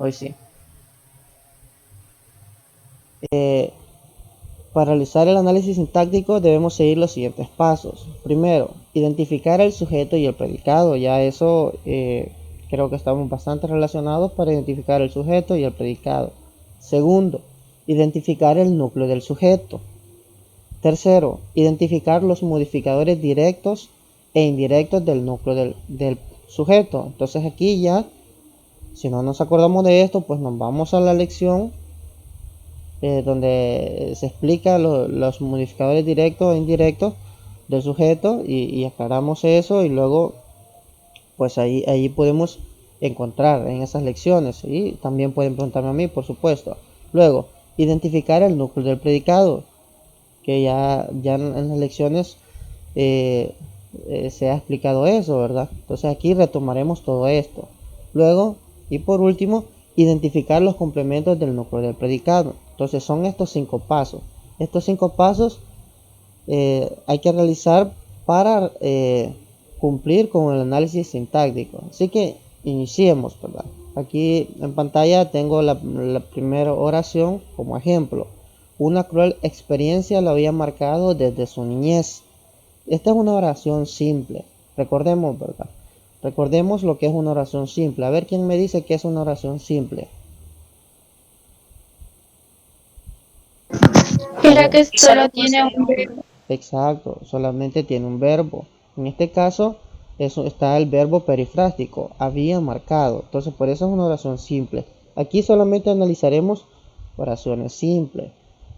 Hoy sí. Eh, para realizar el análisis sintáctico debemos seguir los siguientes pasos. Primero, identificar el sujeto y el predicado. Ya eso creo que estamos bastante relacionados para identificar el sujeto y el predicado. Segundo, identificar el núcleo del sujeto. Tercero, identificar los modificadores directos e indirectos del núcleo del sujeto. Entonces aquí ya, si no nos acordamos de esto, pues nos vamos a la lección donde se explica los modificadores directos e indirectos del sujeto y aclaramos eso, y luego pues ahí podemos encontrar en esas lecciones, y también pueden preguntarme a mí, por supuesto. Luego, identificar el núcleo del predicado, que ya en las lecciones se ha explicado eso, ¿verdad? Entonces aquí retomaremos todo esto. Luego, y por último, identificar los complementos del núcleo del predicado. Entonces son estos 5 pasos. Estos 5 pasos hay que realizar para cumplir con el análisis sintáctico. Así que iniciemos, ¿verdad? Aquí en pantalla tengo la primera oración como ejemplo. Una cruel experiencia lo había marcado desde su niñez. Esta es una oración simple. Recordemos, ¿verdad? Recordemos lo que es una oración simple. A ver quién me dice que es una oración simple. A Era ver. que solo tiene un verbo. Exacto, solamente tiene un verbo. En este caso está el verbo perifrástico, había marcado. Entonces por eso es una oración simple. Aquí solamente analizaremos oraciones simples.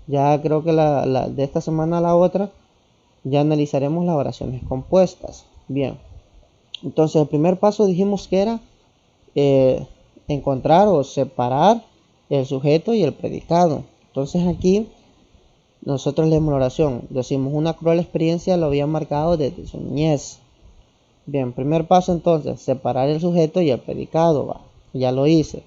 Ya creo que de esta semana a la otra ya analizaremos las oraciones compuestas. Bien, entonces el primer paso dijimos que era eh, encontrar o separar el sujeto y el predicado. Entonces aquí nosotros leemos la oración, decimos una cruel experiencia lo había marcado desde su niñez. Bien, primer paso entonces, separar el sujeto y el predicado. Va. Ya lo hice.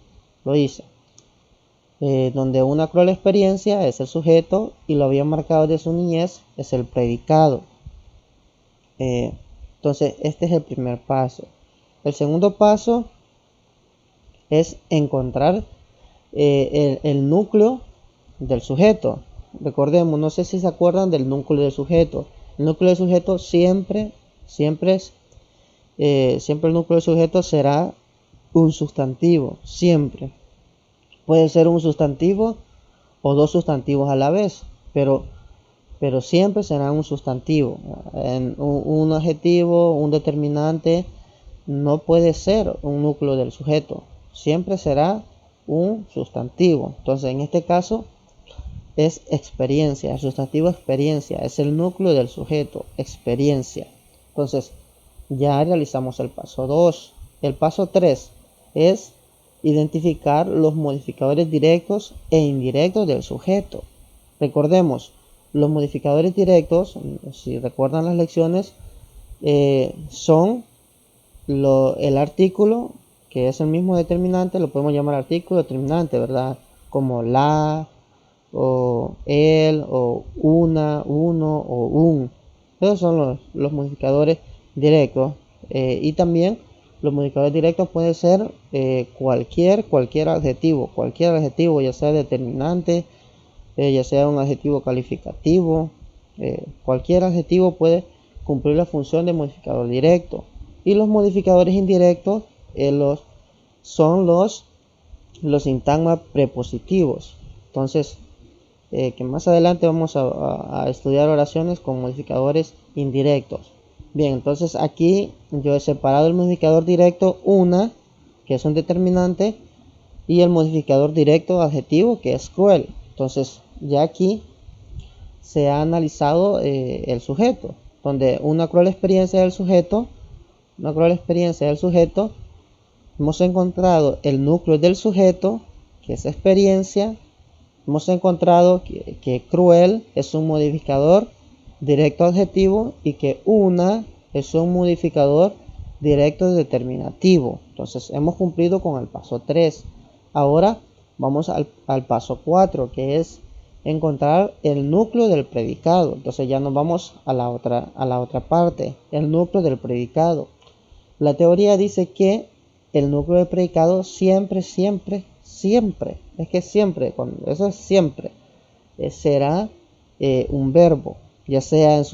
Donde una cruel experiencia es el sujeto y lo había marcado desde su niñez es el predicado. Entonces este es el primer paso. El segundo paso es encontrar el núcleo del sujeto. Recordemos, no sé si se acuerdan del núcleo del sujeto. El núcleo del sujeto siempre el núcleo del sujeto será un sustantivo, siempre. Puede ser un sustantivo o dos sustantivos a la vez, pero siempre será un sustantivo. Un adjetivo, un determinante, no puede ser un núcleo del sujeto, siempre será un sustantivo. Entonces en este caso es experiencia, el sustantivo experiencia es el núcleo del sujeto, experiencia. Entonces ya realizamos el paso 2. El paso 3 es identificar los modificadores directos e indirectos del sujeto. Recordemos, los modificadores directos, si recuerdan las lecciones, son el artículo, que es el mismo determinante, lo podemos llamar artículo determinante, ¿verdad? Como la, o el, o una, uno, o un. Esos son los modificadores directos. Y también los modificadores directos pueden ser cualquier adjetivo, ya sea determinante, ya sea un adjetivo calificativo. Cualquier adjetivo puede cumplir la función de modificador directo. Y los modificadores indirectos son los sintagmas prepositivos. Entonces, que más adelante vamos a estudiar oraciones con modificadores indirectos. Bien, entonces aquí yo he separado el modificador directo una, que es un determinante, y el modificador directo adjetivo, que es cruel. Entonces ya aquí se ha analizado el sujeto, donde una cruel experiencia del sujeto, hemos encontrado el núcleo del sujeto, que es experiencia. Hemos encontrado que cruel es un modificador directo adjetivo y que una es un modificador directo determinativo. Entonces hemos cumplido con el paso 3. Ahora vamos al paso 4, que es encontrar el núcleo del predicado. Entonces ya nos vamos a la otra parte, el núcleo del predicado. La teoría dice que el núcleo del predicado siempre siempre, es que siempre, eso es siempre, será un verbo, ya sea en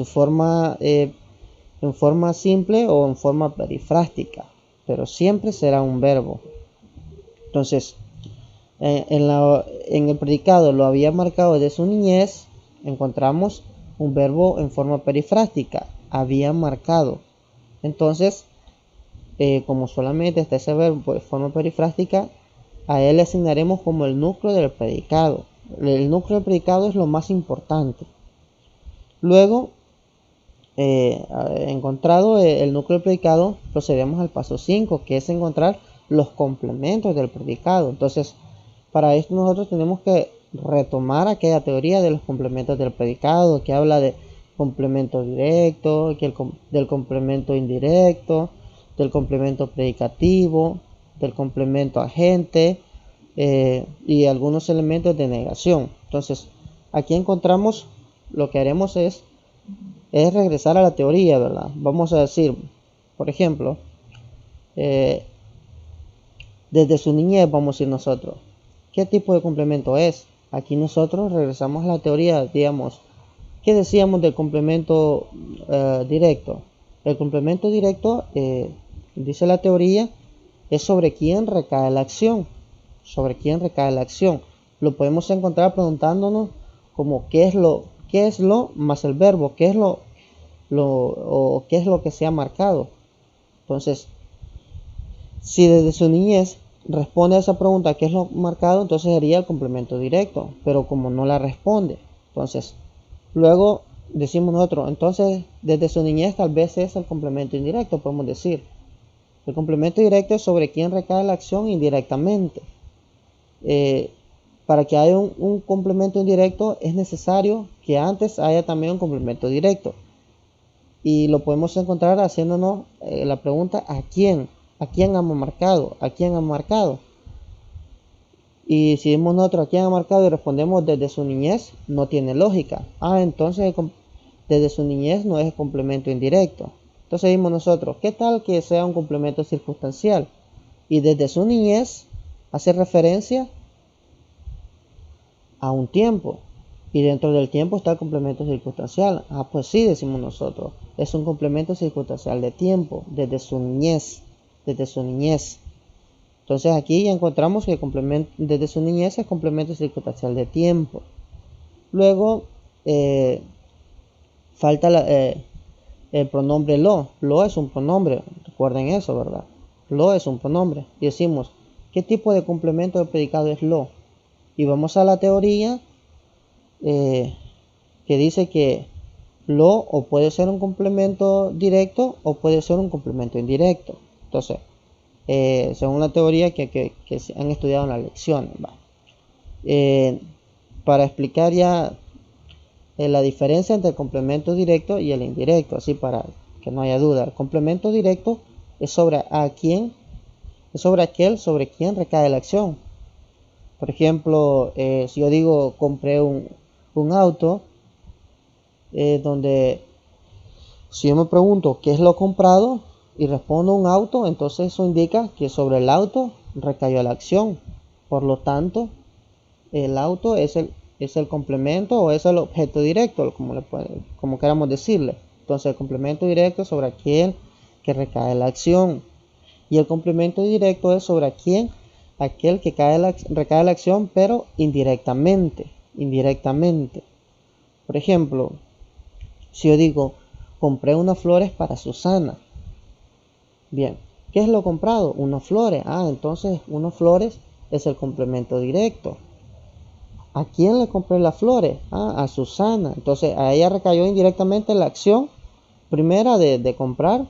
forma simple o en forma perifrástica, pero siempre será un verbo. Entonces, en el predicado lo había marcado desde su niñez, encontramos un verbo en forma perifrástica, había marcado. Entonces, como solamente está ese verbo en forma perifrástica, a él le asignaremos como el núcleo del predicado. El núcleo del predicado es lo más importante. Luego, encontrado el núcleo del predicado, procedemos al paso 5, que es encontrar los complementos del predicado. Entonces, para esto nosotros tenemos que retomar aquella teoría de los complementos del predicado, que habla de complemento directo, del complemento indirecto, del complemento predicativo, del complemento agente y algunos elementos de negación. Entonces, aquí encontramos, lo que haremos es regresar a la teoría, ¿verdad? Vamos a decir, por ejemplo, desde su niñez vamos a decir nosotros, ¿qué tipo de complemento es? Aquí nosotros regresamos a la teoría, digamos, ¿qué decíamos del complemento directo? El complemento directo, dice la teoría, es sobre quién recae la acción. Sobre quién recae la acción. Lo podemos encontrar preguntándonos como qué es lo más el verbo, qué es lo que se ha marcado. Entonces, si desde su niñez responde a esa pregunta, ¿qué es lo marcado? Entonces sería el complemento directo, pero como no la responde, entonces luego decimos nosotros, entonces desde su niñez tal vez es el complemento indirecto, podemos decir. El complemento directo es sobre quién recae la acción indirectamente. Para que haya un complemento indirecto es necesario que antes haya también un complemento directo. Y lo podemos encontrar haciéndonos la pregunta ¿a quién? ¿A quién hemos marcado? ¿A quién han marcado? Y si decimos nosotros ¿a quién ha marcado? Y respondemos desde su niñez, no tiene lógica. Entonces desde su niñez no es el complemento indirecto. Entonces decimos nosotros, ¿qué tal que sea un complemento circunstancial? Y desde su niñez hace referencia a un tiempo. Y dentro del tiempo está el complemento circunstancial. Pues sí, decimos nosotros. Es un complemento circunstancial de tiempo, desde su niñez. Desde su niñez. Entonces aquí ya encontramos que el complemento desde su niñez es complemento circunstancial de tiempo. Luego falta el pronombre lo. Lo es un pronombre. Recuerden eso, ¿verdad? Lo es un pronombre. Y decimos, ¿qué tipo de complemento del predicado es lo? Y vamos a la teoría que dice que lo o puede ser un complemento directo o puede ser un complemento indirecto. Entonces, según la teoría que se han estudiado en las lecciones, para explicar ya la diferencia entre el complemento directo y el indirecto, así para que no haya duda. El complemento directo es sobre aquel sobre quien recae la acción. Por ejemplo, si yo digo compré un auto, donde si yo me pregunto qué es lo comprado y respondo un auto, entonces eso indica que sobre el auto recayó la acción. Por lo tanto, el auto es el complemento o es el objeto directo, como queramos decirle. Entonces el complemento directo es sobre aquel que recae la acción. Y el complemento directo es sobre aquel que recae la acción, pero indirectamente. Por ejemplo, si yo digo, compré unas flores para Susana. Bien, ¿qué es lo comprado? Unas flores. Entonces unas flores es el complemento directo. ¿A quién le compré las flores? A Susana. Entonces a ella recayó indirectamente la acción primera de comprar.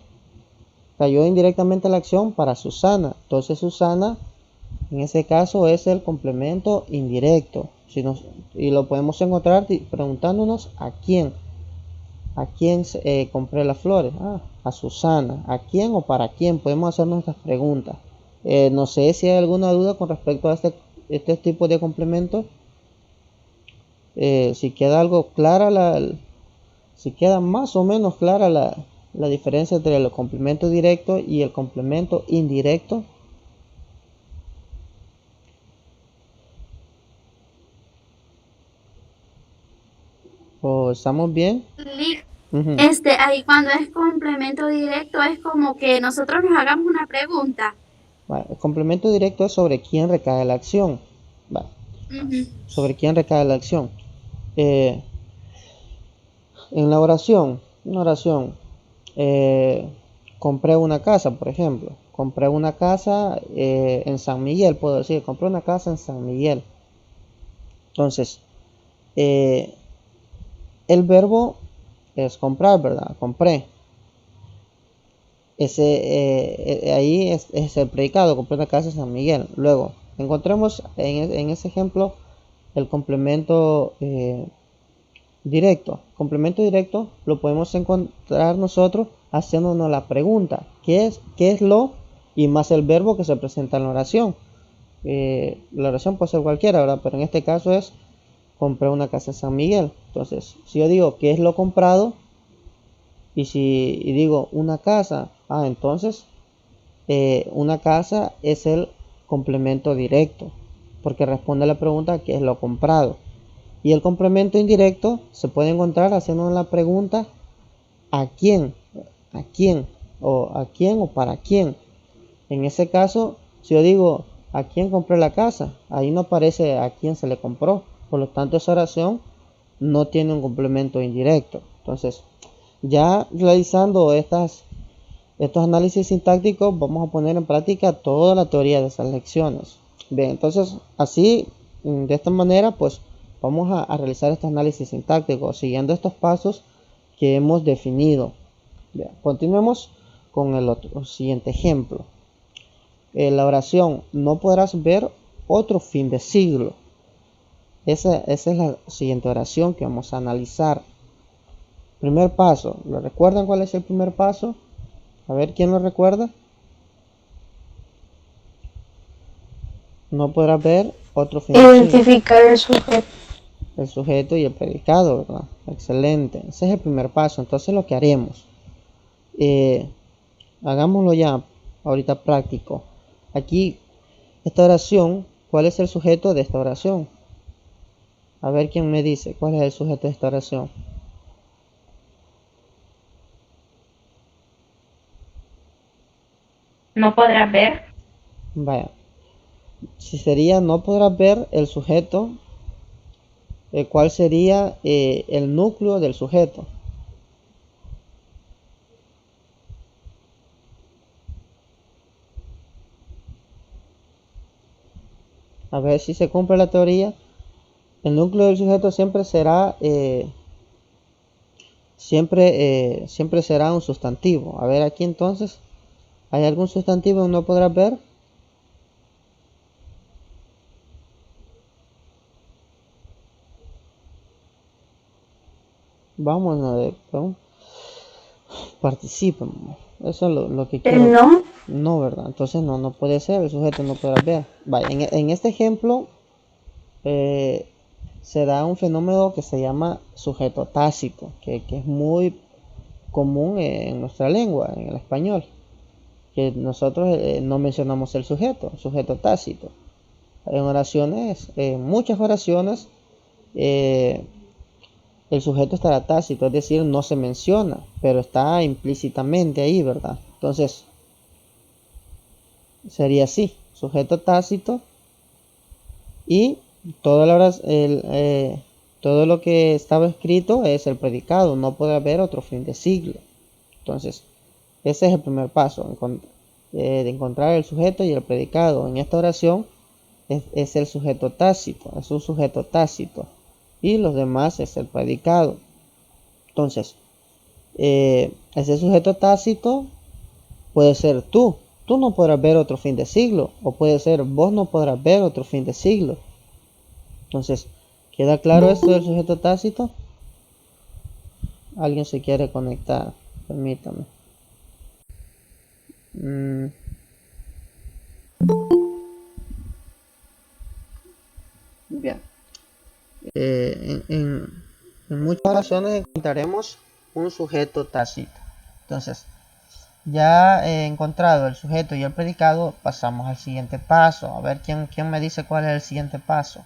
Cayó indirectamente la acción para Susana. Entonces Susana, en ese caso, es el complemento indirecto. Y lo podemos encontrar preguntándonos a quién. ¿A quién compré las flores? A Susana. ¿A quién o para quién? Podemos hacernos estas preguntas. No sé si hay alguna duda con respecto a este tipo de complementos. Si queda algo clara, si queda más o menos clara la diferencia entre el complemento directo y el complemento indirecto. ¿Estamos bien? Ujú. Ahí cuando es complemento directo es como que nosotros nos hagamos una pregunta. Vale, el complemento directo es sobre quién recae la acción. Vale, Ujú. sobre quién recae la acción. Eh, en la oración, una oración, compré una casa, por ejemplo. Compré una casa en San Miguel, puedo decir, compré una casa en San Miguel. Entonces, eh, el verbo es comprar, ¿verdad? Compré. Ahí es el predicado, compré una casa en San Miguel. Luego, encontremos en ese ejemplo el complemento directo. Complemento directo lo podemos encontrar nosotros haciéndonos la pregunta, qué es lo? Y más el verbo que se presenta en la oración. La oración puede ser cualquiera, ¿verdad? Pero en este caso es compré una casa en San Miguel. Entonces, si yo digo qué es lo comprado y digo una casa, entonces una casa es el complemento directo porque responde a la pregunta qué es lo comprado. Y el complemento indirecto se puede encontrar haciendo la pregunta ¿a quién? ¿A quién? ¿A quién o para quién? En ese caso, si yo digo ¿a quién compré la casa? Ahí no aparece a quién se le compró. Por lo tanto, esa oración no tiene un complemento indirecto. Entonces, ya realizando estos análisis sintácticos, vamos a poner en práctica toda la teoría de esas lecciones. Bien, entonces así, de esta manera, pues vamos a realizar estos análisis sintácticos siguiendo estos pasos que hemos definido. Bien, continuemos con el siguiente ejemplo. La oración, no podrás ver otro fin de siglo. Esa es la siguiente oración que vamos a analizar. Primer paso, ¿lo recuerdan cuál es el primer paso? A ver, ¿quién lo recuerda? No podrás ver otro fin de siglo. Identificar el sujeto. El sujeto y el predicado, ¿verdad? Excelente. Ese es el primer paso. Entonces lo que haremos, hagámoslo ya ahorita práctico. Aquí, esta oración, ¿cuál es el sujeto de esta oración? A ver quién me dice cuál es el sujeto de esta oración. No podrás ver. Vaya, si sería no podrás ver el sujeto, ¿cuál sería el núcleo del sujeto? A ver si se cumple la teoría. El núcleo del sujeto siempre será siempre será un sustantivo. A ver aquí entonces, ¿hay algún sustantivo que no podrás ver? Vamos, participen. Eso es lo que quiero. No. No, ¿verdad? Entonces no puede ser, el sujeto no podrá ver. Vaya, en este ejemplo se da un fenómeno que se llama sujeto tácito, que es muy común en nuestra lengua, en el español. Que nosotros no mencionamos el sujeto tácito. En oraciones, en muchas oraciones, el sujeto estará tácito, es decir, no se menciona, pero está implícitamente ahí, ¿verdad? Entonces, sería así, sujeto tácito y todo lo que estaba escrito es el predicado, no puede haber otro fin de siglo. Entonces, ese es el primer paso, de encontrar el sujeto y el predicado. En esta oración es el sujeto tácito, es un sujeto tácito y los demás es el predicado. Entonces, ese sujeto tácito puede ser tú no podrás ver otro fin de siglo, o puede ser vos no podrás ver otro fin de siglo. Entonces, ¿queda claro esto del sujeto tácito? Alguien se quiere conectar, permítame. Bien. En muchas oraciones encontraremos un sujeto tácito. Entonces, ya he encontrado el sujeto y el predicado, pasamos al siguiente paso. A ver quién me dice cuál es el siguiente paso.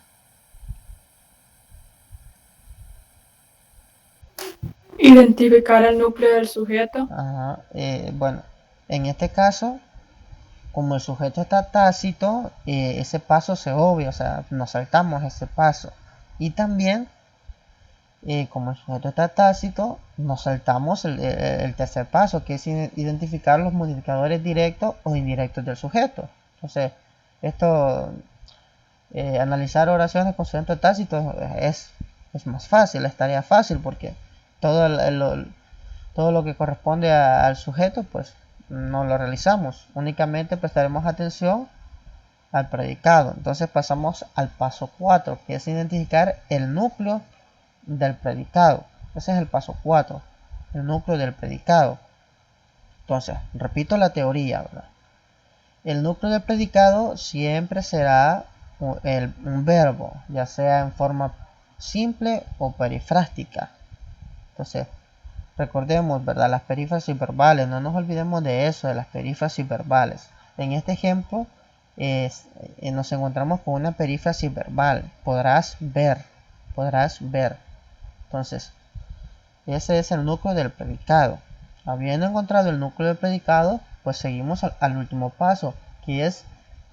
Identificar el núcleo del sujeto. Ajá, bueno, en este caso, como el sujeto está tácito, ese paso se obvia, o sea, nos saltamos ese paso. Y también, como el sujeto está tácito, nos saltamos el tercer paso, que es identificar los modificadores directos o indirectos del sujeto. Entonces, esto, analizar oraciones con sujeto tácito es más fácil, es tarea fácil, porque todo todo lo que corresponde al sujeto, pues no lo realizamos. Únicamente prestaremos atención al predicado. Entonces pasamos al paso 4, que es identificar el núcleo del predicado. Ese es el paso 4, el núcleo del predicado. Entonces, repito la teoría, ¿verdad? El núcleo del predicado siempre será un verbo, ya sea en forma simple o perifrástica. Entonces, recordemos, ¿verdad? Las perífrasis verbales, no nos olvidemos de eso, de las perífrasis verbales. En este ejemplo, nos encontramos con una perífrasis verbal. Podrás ver, podrás ver. Entonces, ese es el núcleo del predicado. Habiendo encontrado el núcleo del predicado, pues seguimos al último paso, que es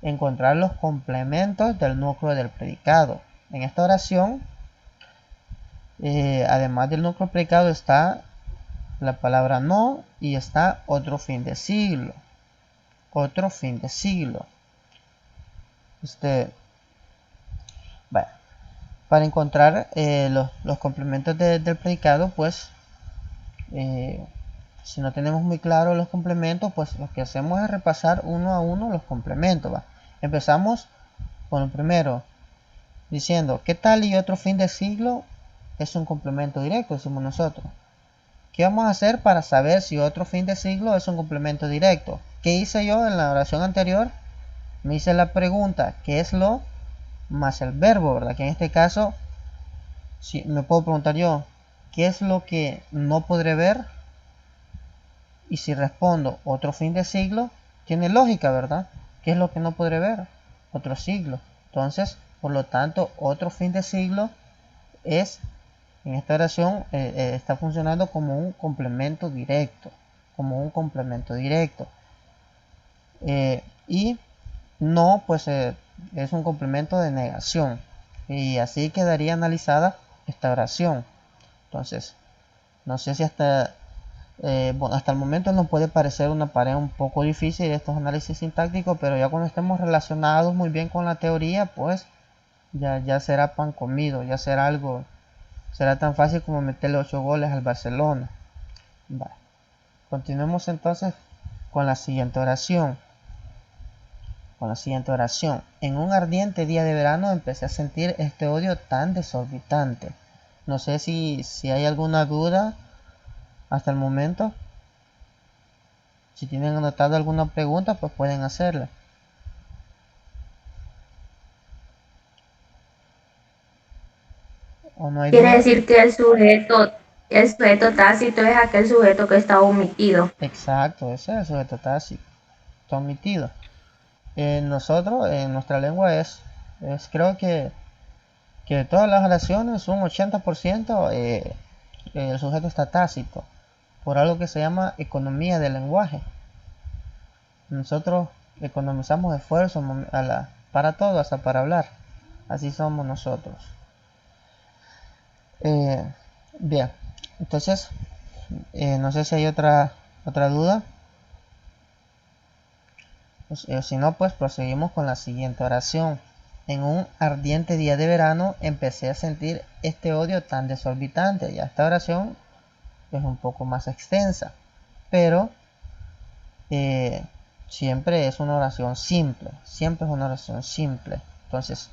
encontrar los complementos del núcleo del predicado. En esta oración, además del núcleo del predicado, está la palabra no y está otro fin de siglo. Otro fin de siglo. Bueno, para encontrar los complementos del predicado, pues si no tenemos muy claro los complementos, pues lo que hacemos es repasar uno a uno los complementos. ¿Va? Empezamos con el primero, diciendo ¿qué tal y otro fin de siglo? Es un complemento directo, decimos nosotros. ¿Qué vamos a hacer para saber si otro fin de siglo es un complemento directo? ¿Qué hice yo en la oración anterior? Me hice la pregunta, ¿qué es lo? Más el verbo, ¿verdad? Que en este caso, si me puedo preguntar yo, ¿qué es lo que no podré ver? Y si respondo otro fin de siglo, tiene lógica, ¿verdad? ¿Qué es lo que no podré ver? Otro siglo. Entonces, por lo tanto, otro fin de siglo es, en esta oración, está funcionando como un complemento directo. Como un complemento directo. Y no, pues es un complemento de negación. Y así quedaría analizada esta oración. Entonces, no sé si bueno, hasta el momento nos puede parecer una tarea un poco difícil estos análisis sintácticos, pero ya cuando estemos relacionados muy bien con la teoría, pues ya será pan comido, ya será será tan fácil como meterle 8 goles al Barcelona. Vale. Continuemos entonces con la siguiente oración. En un ardiente día de verano empecé a sentir este odio tan desorbitante. No sé si hay alguna duda hasta el momento. Si tienen anotado alguna pregunta, pues pueden hacerla. ¿O no hay Quiere duda? decir que el sujeto tácito es aquel sujeto que está omitido. Exacto, ese es el sujeto tácito. Está omitido. Nosotros, en nuestra lengua creo que todas las oraciones, un 80%, el sujeto está tácito. Por algo que se llama economía del lenguaje. Nosotros economizamos esfuerzo para todo, hasta para hablar. Así somos nosotros. Bien, entonces, no sé si hay otra duda. Si no, pues proseguimos con la siguiente oración. En un ardiente día de verano empecé a sentir este odio tan desorbitante. Ya esta oración es un poco más extensa, pero siempre es una oración simple. Siempre es una oración simple. Entonces,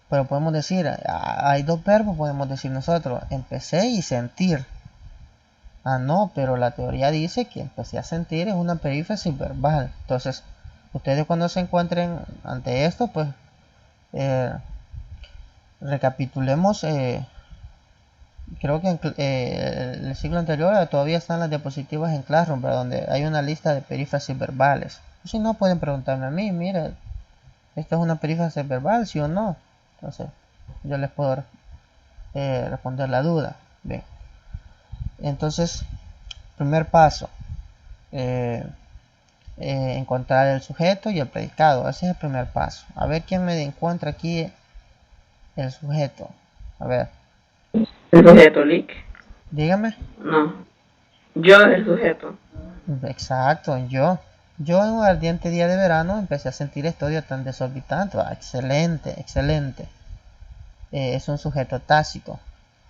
pero podemos decir, hay dos verbos, podemos decir nosotros, empecé y sentir. Ah, no, pero la teoría dice que empecé a sentir es una perífrasis verbal. Entonces, ustedes cuando se encuentren ante esto, pues recapitulemos. Creo que en el siglo anterior todavía están las diapositivas en Classroom, ¿verdad? Donde hay una lista de perífrasis verbales. Si no, pueden preguntarme a mí, mira, ¿esta es una perífrasis verbal, sí o no? Entonces, yo les puedo responder la duda. Bien. Entonces, primer paso, encontrar el sujeto y el predicado. Ese es el primer paso. A ver quién me encuentra aquí el sujeto. A ver, El sujeto, Lick. dígame. No. Yo, el sujeto. Exacto, yo en un ardiente día de verano empecé a sentir este odio tan desorbitante. Excelente, excelente. Es un sujeto tácito.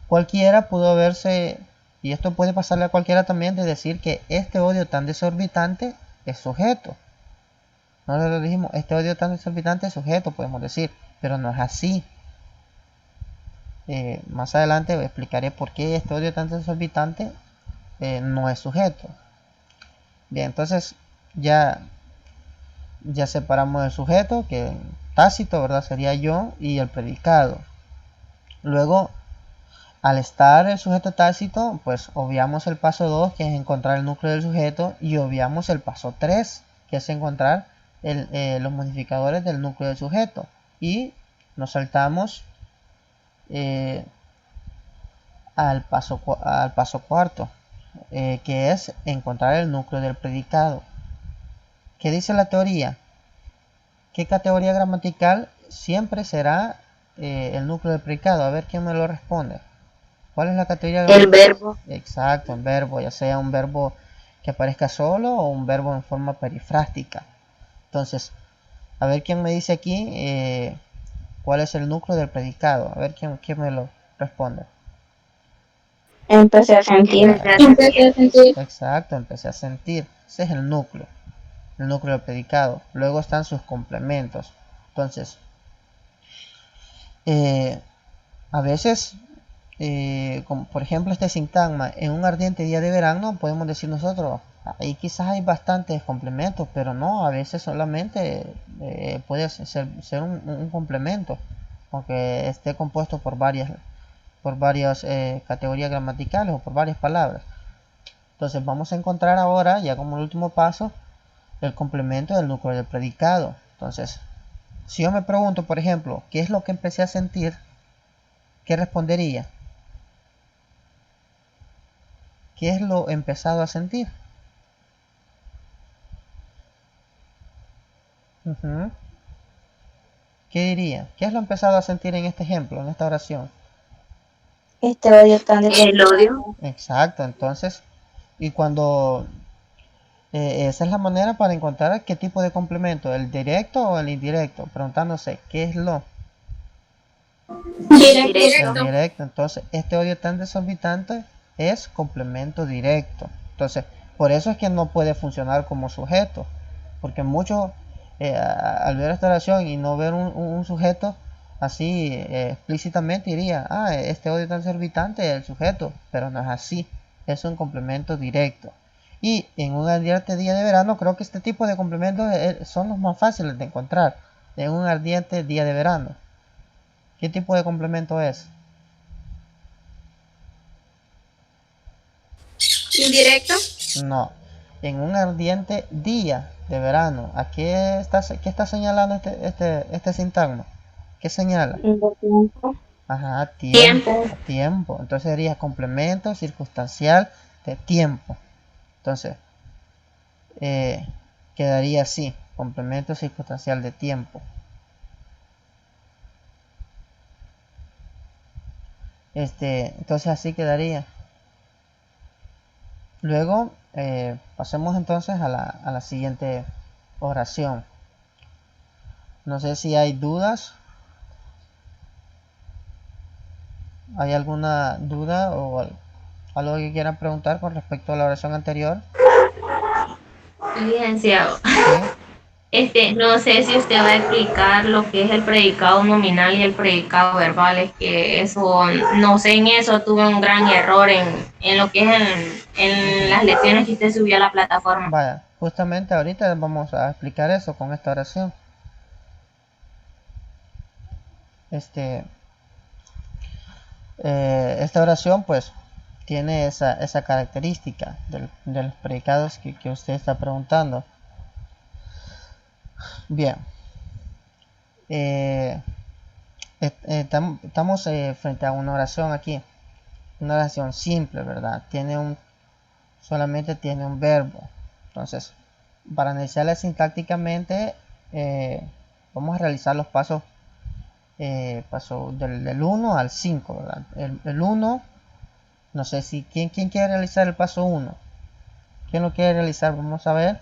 Cualquiera pudo verse, y esto puede pasarle a cualquiera también, de decir que este odio tan desorbitante es sujeto. Nosotros dijimos, este odio tan desorbitante es sujeto, podemos decir, pero no es así. Más adelante explicaré por qué este odio tan desorbitante no es sujeto. Bien, entonces ya separamos el sujeto, que tácito, ¿verdad? Sería yo, y el predicado. Luego, al estar el sujeto tácito, pues obviamos el paso 2, que es encontrar el núcleo del sujeto, y obviamos el paso 3, que es encontrar los modificadores del núcleo del sujeto. Y nos saltamos al paso cuarto, que es encontrar el núcleo del predicado. ¿Qué dice la teoría? ¿Qué categoría gramatical siempre será el núcleo del predicado? A ver quién me lo responde. ¿Cuál es la categoría gramatical? El verbo. Exacto, un verbo, ya sea un verbo que aparezca solo o un verbo en forma perifrástica. Entonces, a ver quién me dice aquí cuál es el núcleo del predicado. A ver quién me lo responde. Empecé a sentir. Exacto, empecé a sentir. Ese es el núcleo del predicado. Luego están sus complementos. Entonces, a veces, como por ejemplo este sintagma, en un ardiente día de verano, podemos decir nosotros, ahí quizás hay bastantes complementos, pero no, a veces solamente puede ser un complemento, aunque esté compuesto por varias categorías gramaticales o por varias palabras. Entonces vamos a encontrar ahora, ya como el último paso, el complemento del núcleo del predicado. Entonces, si yo me pregunto, por ejemplo, ¿qué es lo que empecé a sentir? ¿Qué respondería? ¿Qué es lo empezado a sentir? ¿Qué diría? ¿Qué es lo empezado a sentir en este ejemplo, en esta oración? Este odio tan desorbitándose. El odio. Exacto, entonces, y cuando esa es la manera para encontrar qué tipo de complemento, el directo o el indirecto, preguntándose qué es lo Directo. el directo. Entonces, este odio tan desorbitante es complemento directo. Entonces, por eso es que no puede funcionar como sujeto, porque muchos al ver esta oración y no ver un sujeto así explícitamente diría, este odio tan desorbitante es el sujeto, pero no es así, es un complemento directo. Y en un ardiente día de verano creo que este tipo de complementos son los más fáciles de encontrar en un ardiente día de verano. ¿Qué tipo de complemento es? Indirecto. No, en un ardiente día de verano. ¿A qué está señalando este sintagma? ¿Qué señala? Ajá, tiempo. Entonces sería complemento circunstancial de tiempo. Entonces, quedaría así, complemento circunstancial de tiempo. Entonces así quedaría. Luego, pasemos entonces a la siguiente oración. No sé si hay dudas. ¿Hay alguna duda o algo que quieran preguntar con respecto a la oración anterior? Licenciado, ¿Sí? no sé si usted va a explicar lo que es el predicado nominal y el predicado verbal, es que eso, no sé, en eso tuve un gran error en lo que es en las lecciones que usted subió a la plataforma. Vaya, justamente ahorita vamos a explicar eso con esta oración. Esta oración pues tiene esa característica de los predicados que usted está preguntando. Bien, estamos frente a una oración aquí. una oración simple, ¿verdad? Solamente tiene un verbo. Entonces, para analizarla sintácticamente, vamos a realizar los pasos del 1 al 5, ¿verdad? El 1, no sé si ¿quién quiere realizar el paso 1? ¿Quién lo quiere realizar? Vamos a ver.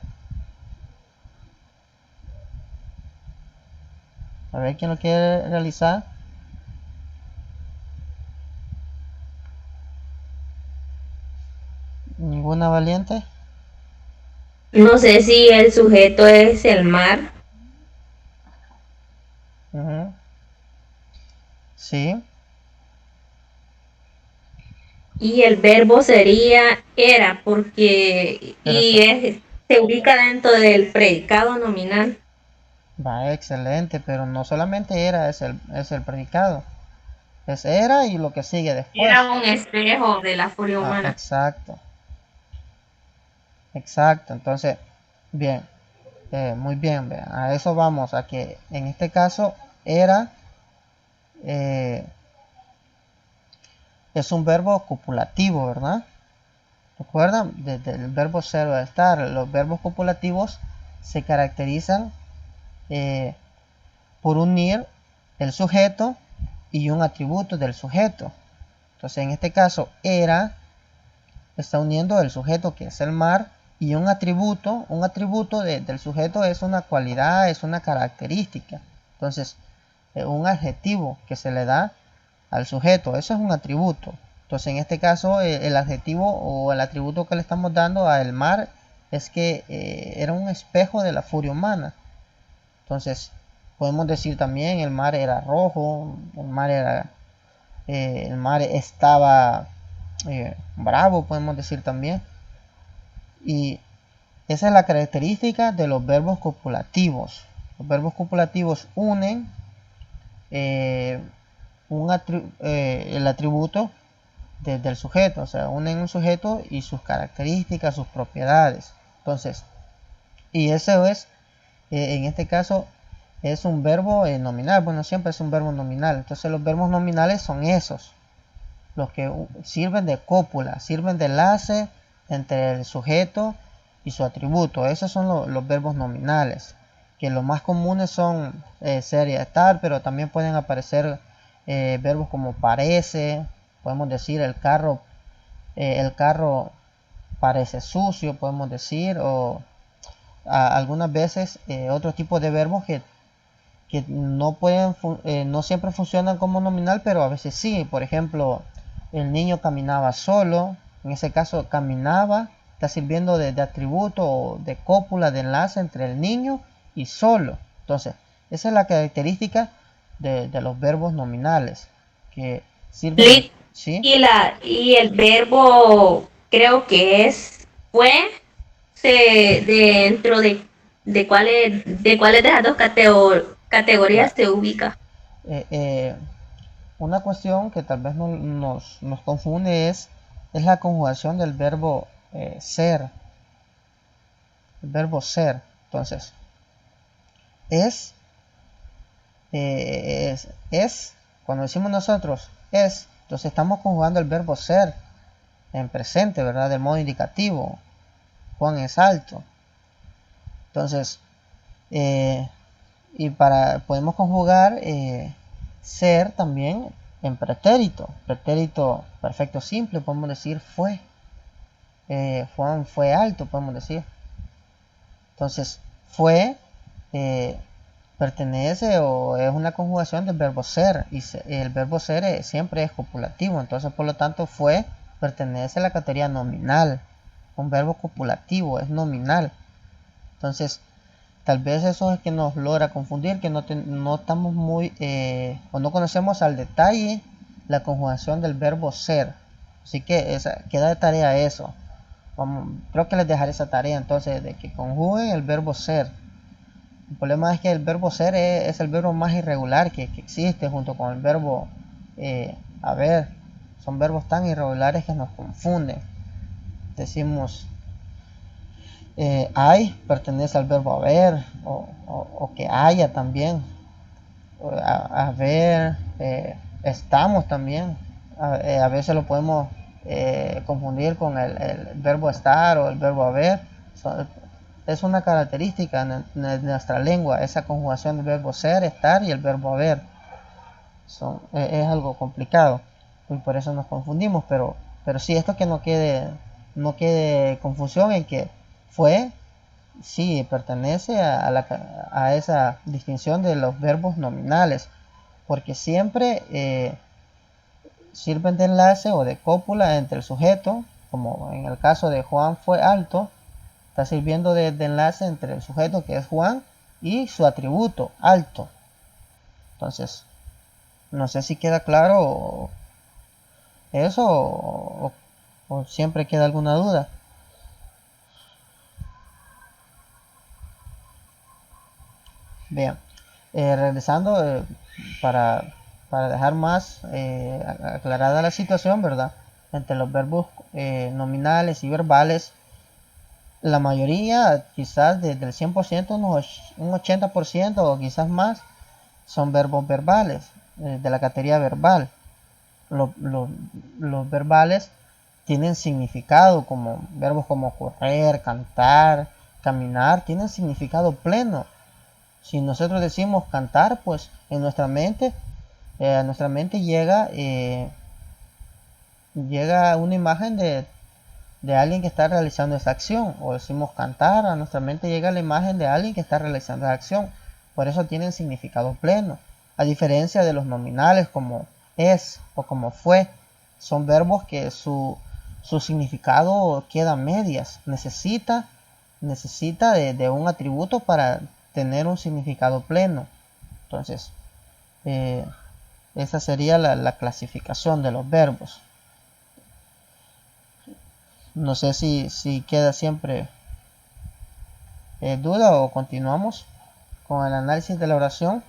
A ver quién lo quiere realizar. ¿Ninguna valiente? No sé si el sujeto es el mar. Ujú. Sí. Y el verbo sería era, porque Pero se ubica dentro del predicado nominal. va, excelente, pero no solamente era es el predicado. Es era y lo que sigue después. Era un espejo de la furia humana. Exacto. Exacto. Entonces, bien. Muy bien, vean. A eso vamos, a que en este caso era eh, es un verbo copulativo, ¿verdad? ¿Recuerdan? Desde el verbo ser o estar, los verbos copulativos se caracterizan por unir el sujeto y un atributo del sujeto. Entonces, en este caso, era está uniendo el sujeto, que es el mar, y un atributo del sujeto es una cualidad, es una característica. Entonces, un adjetivo que se le da al sujeto, eso es un atributo. Entonces, en este caso, el adjetivo o el atributo que le estamos dando al mar es que era un espejo de la furia humana. Entonces, podemos decir también el mar era rojo, el mar estaba bravo, podemos decir también. Y esa es la característica de los verbos copulativos. Los verbos copulativos unen el atributo del sujeto, o sea, unen un sujeto y sus características, sus propiedades. Entonces, y eso es, en este caso, es un verbo nominal. Bueno, siempre es un verbo nominal. Entonces, los verbos nominales son esos, los que sirven de cópula, sirven de enlace entre el sujeto y su atributo. Esos son los verbos nominales, que los más comunes son ser y estar, pero también pueden aparecer verbos como parece. Podemos decir el carro parece sucio, podemos decir, o algunas veces otro tipo de verbos que no siempre funcionan como nominal, pero a veces sí. Por ejemplo, el niño caminaba solo. En ese caso, caminaba está sirviendo de atributo o de cópula, de enlace entre el niño y solo. Entonces, esa es la característica de los verbos nominales, que sirven. ¿Sí? Y el verbo creo que es fue dentro de cuáles de las dos categorías se ubica. Una cuestión que tal vez nos confunde es la conjugación del verbo ser. El verbo ser. Entonces, es, cuando decimos nosotros es, entonces estamos conjugando el verbo ser en presente, ¿verdad? Del modo indicativo. Juan es alto. Entonces, podemos conjugar ser también en pretérito perfecto simple. Podemos decir fue. Juan fue alto, podemos decir. Entonces, fue pertenece o es una conjugación del verbo ser, y el verbo ser siempre es copulativo. Entonces, por lo tanto, fue pertenece a la categoría nominal. Un verbo copulativo es nominal. Entonces, tal vez eso es que nos logra confundir, que no estamos muy o no conocemos al detalle la conjugación del verbo ser. Así que queda de tarea eso. Creo que les dejaré esa tarea entonces, de que conjuguen el verbo ser. El problema es que el verbo ser es el verbo más irregular que existe, junto con el verbo haber. Son verbos tan irregulares que nos confunden. Decimos hay pertenece al verbo haber, o que haya también. Haber, estamos también, a veces lo podemos confundir con el verbo estar o el verbo haber. Es una característica de nuestra lengua, esa conjugación del verbo ser, estar y el verbo haber. Es algo complicado y por eso nos confundimos, pero sí, esto que no quede confusión en que fue, sí, pertenece a esa distinción de los verbos nominales, porque siempre sirven de enlace o de cópula entre el sujeto, como en el caso de Juan fue alto, está sirviendo de enlace entre el sujeto, que es Juan, y su atributo, alto. Entonces, no sé si queda claro eso o siempre queda alguna duda. Bien, regresando para dejar más aclarada la situación, ¿verdad? Entre los verbos nominales y verbales, la mayoría, quizás desde el 100%, un 80% o quizás más, son verbos verbales, de la categoría verbal. Los verbales tienen significado, como verbos como correr, cantar, caminar, tienen significado pleno. Si nosotros decimos cantar, pues en nuestra mente llega una imagen de alguien que está realizando esa acción. O decimos cantar, a nuestra mente llega la imagen de alguien que está realizando esa acción. Por eso tienen significado pleno. A diferencia de los nominales como es o como fue, son verbos que su significado queda a medias. Necesita de un atributo para tener un significado pleno. Entonces, esa sería la clasificación de los verbos. No sé si queda siempre duda o continuamos con el análisis de la oración.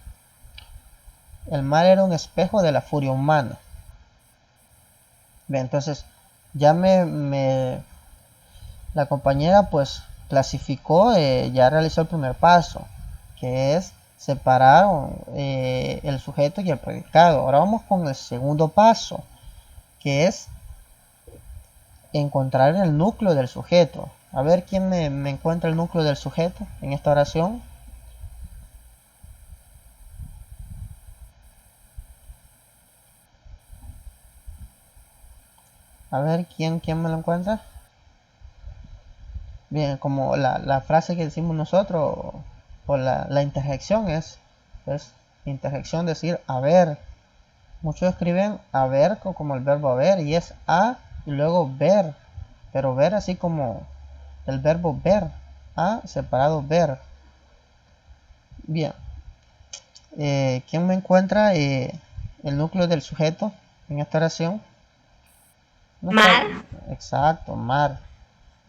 El mar era un espejo de la furia humana. Bien, entonces ya la compañera pues clasificó, ya realizó el primer paso, que es separar el sujeto y el predicado. Ahora vamos con el segundo paso, que es encontrar el núcleo del sujeto. A ver quién me encuentra el núcleo del sujeto en esta oración. A ver quién me lo encuentra. Bien, como la frase que decimos nosotros o la interjección es interjección, decir haber. Muchos escriben haber como el verbo haber y es a y luego ver, pero ver así como el verbo ver, a separado ver. Bien, ¿quién me encuentra el núcleo del sujeto en esta oración? Mar. Exacto, mar.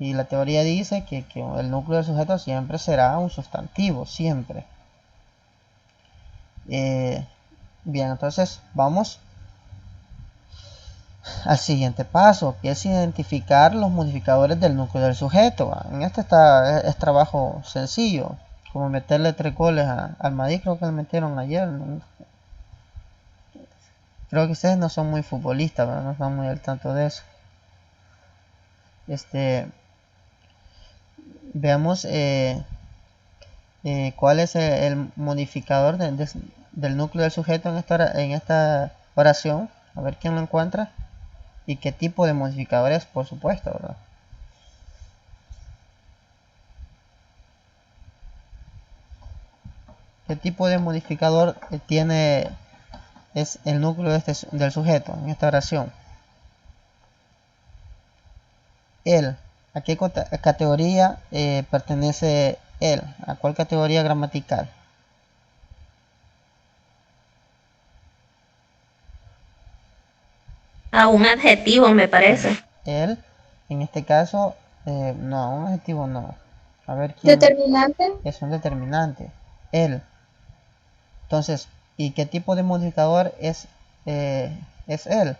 Y la teoría dice que el núcleo del sujeto siempre será un sustantivo, siempre. Bien, entonces vamos al siguiente paso, que es identificar los modificadores del núcleo del sujeto. En este es trabajo sencillo, como meterle 3 goles al Madrid, creo que le metieron ayer. Creo que ustedes no son muy futbolistas, ¿verdad? No están muy al tanto de eso. Veamos cuál es el modificador del núcleo del sujeto en esta oración. A ver quién lo encuentra. Y qué tipo de modificador es, por supuesto, ¿verdad? ¿Qué tipo de modificador es el núcleo del sujeto en esta oración? Él. ¿A qué categoría pertenece él? ¿A cuál categoría gramatical? A un adjetivo, me parece. Él, en este caso, no, un adjetivo no. A ver quién. Determinante. Es un determinante. Él. Entonces, ¿y qué tipo de modificador es él?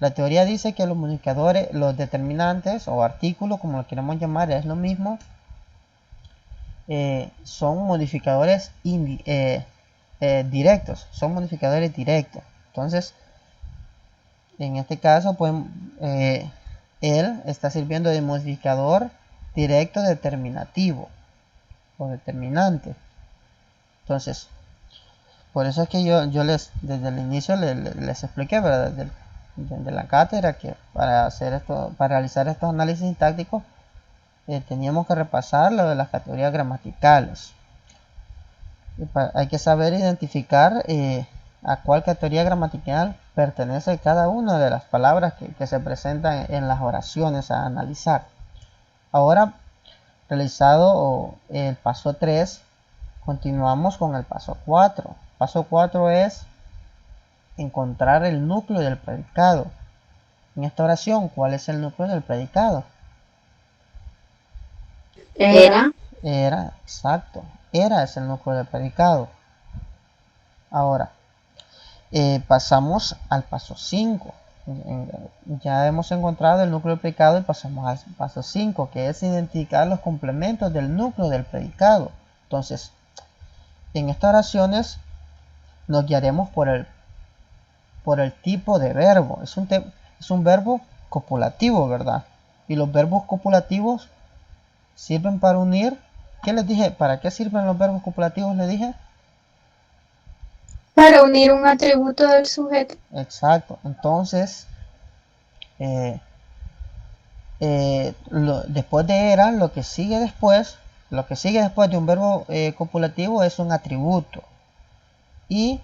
La teoría dice que los modificadores, los determinantes o artículos, como lo queramos llamar, es lo mismo. Son modificadores directos. Son modificadores directos. Entonces, En este caso, pues, él está sirviendo de modificador directo determinativo o determinante. Entonces, por eso es que yo desde el inicio les expliqué, ¿verdad? Desde la cátedra, que para realizar estos análisis sintácticos, teníamos que repasar lo de las categorías gramaticales. Hay que saber identificar a cuál categoría gramatical pertenece cada una de las palabras que se presentan en las oraciones a analizar. Ahora, realizado el paso 3, continuamos con el paso 4. Paso 4 es encontrar el núcleo del predicado. En esta oración, ¿cuál es el núcleo del predicado? Era. Era, exacto. Era es el núcleo del predicado. Ahora, pasamos al paso 5. Ya hemos encontrado el núcleo del predicado y pasamos al paso 5, que es identificar los complementos del núcleo del predicado. Entonces, en estas oraciones nos guiaremos por el tipo de verbo. Es un verbo copulativo, ¿verdad? Y los verbos copulativos sirven para unir. ¿Qué les dije? ¿Para qué sirven los verbos copulativos? Les dije. Para unir un atributo del sujeto. Exacto. Entonces, después de era, lo que sigue después de un verbo copulativo es un atributo. Y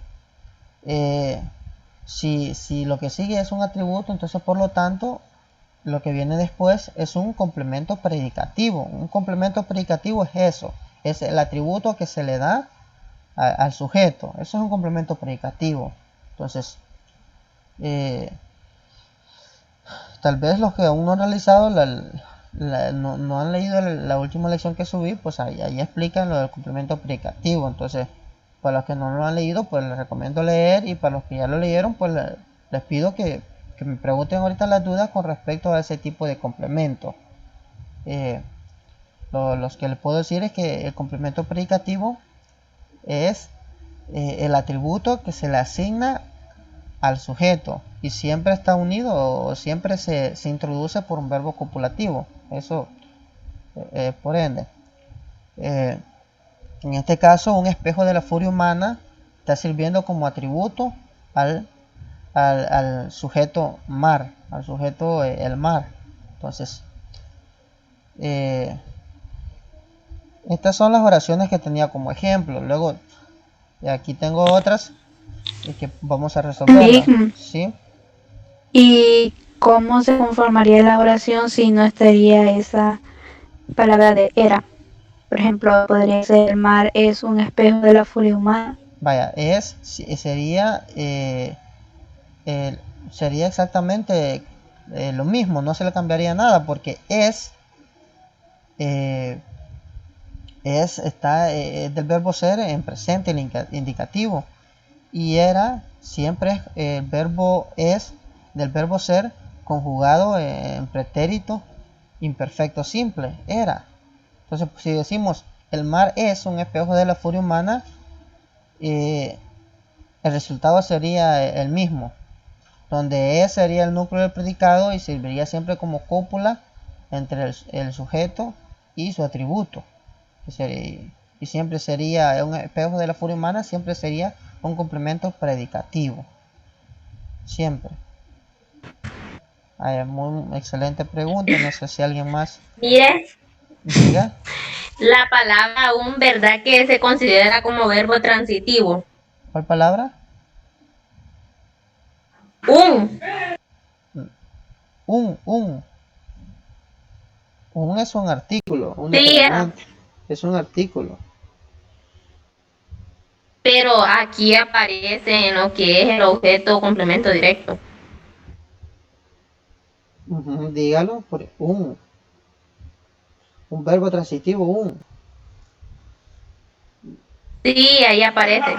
si lo que sigue es un atributo, entonces por lo tanto lo que viene después es un complemento predicativo. Un complemento predicativo es eso, es el atributo que se le da al sujeto. Eso es un complemento predicativo. Entonces, tal vez los que aún no han realizado no han leído la última lección que subí, pues ahí explican lo del complemento predicativo. Entonces, para los que no lo han leído, pues les recomiendo leer, y para los que ya lo leyeron, pues les pido que me pregunten ahorita las dudas con respecto a ese tipo de complemento. Los que les puedo decir es que el complemento predicativo es el atributo que se le asigna al sujeto y siempre está unido o siempre se introduce por un verbo copulativo. Eso, por ende, en este caso, un espejo de la furia humana está sirviendo como atributo al sujeto mar, al sujeto el mar. Entonces, estas son las oraciones que tenía como ejemplo. Luego, aquí tengo otras que vamos a resolver, ¿sí? ¿Y cómo se conformaría la oración si no estaría esa palabra de era? Por ejemplo, podría ser: el mar es un espejo de la furia humana. Vaya, sería exactamente lo mismo, no se le cambiaría nada, porque es del verbo ser en presente, el indicativo, y era siempre el verbo es del verbo ser conjugado en pretérito imperfecto simple, era. Entonces, si decimos el mar es un espejo de la furia humana, el resultado sería el mismo, donde sería el núcleo del predicado y serviría siempre como cópula entre el sujeto y su atributo, y siempre sería un espejo de la furia humana, siempre sería un complemento predicativo, siempre. Muy excelente pregunta, no sé si alguien más. Mire, Diga. la palabra un, ¿verdad que se considera como verbo transitivo? ¿Cuál palabra? Un. Un es un artículo. Sí, es un artículo. pero aquí aparece en lo que es el objeto o complemento directo. Dígalo, por un verbo transitivo, un. Sí, ahí aparece.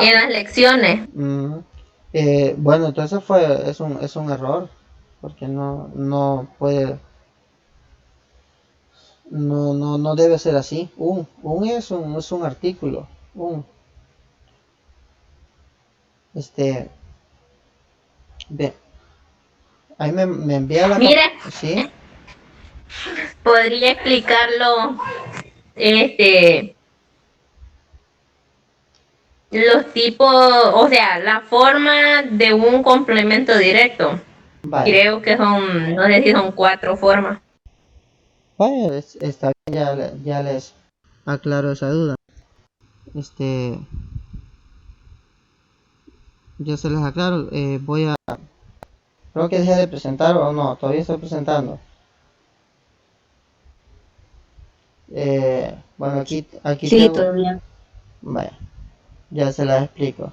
En las lecciones. Bueno, entonces es un error, porque no puede, no debe ser así. Un es un artículo, un. Bien, ahí me envía la... Mira, ¿Sí? podría explicarlo, los tipos, o sea, la forma de un complemento directo. Vaya, Creo que son, no sé si son 4 formas. vaya, está bien, ya les aclaro esa duda. Ya se les aclaro. Creo que dejé de presentar o no, todavía estoy presentando. Bueno, aquí Sí, tengo... todavía. Vaya, ya se las explico.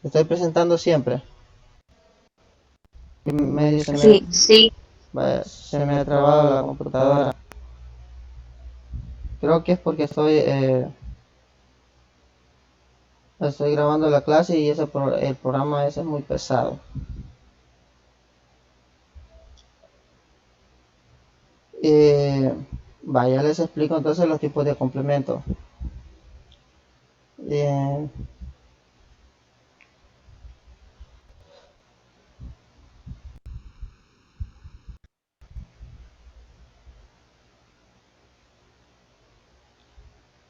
Estoy presentando siempre. Medio Sí. vaya, se me ha trabado la computadora. Creo que es porque estoy grabando la clase y el programa ese es muy pesado. Vaya, les explico entonces los tipos de complementos. Eh,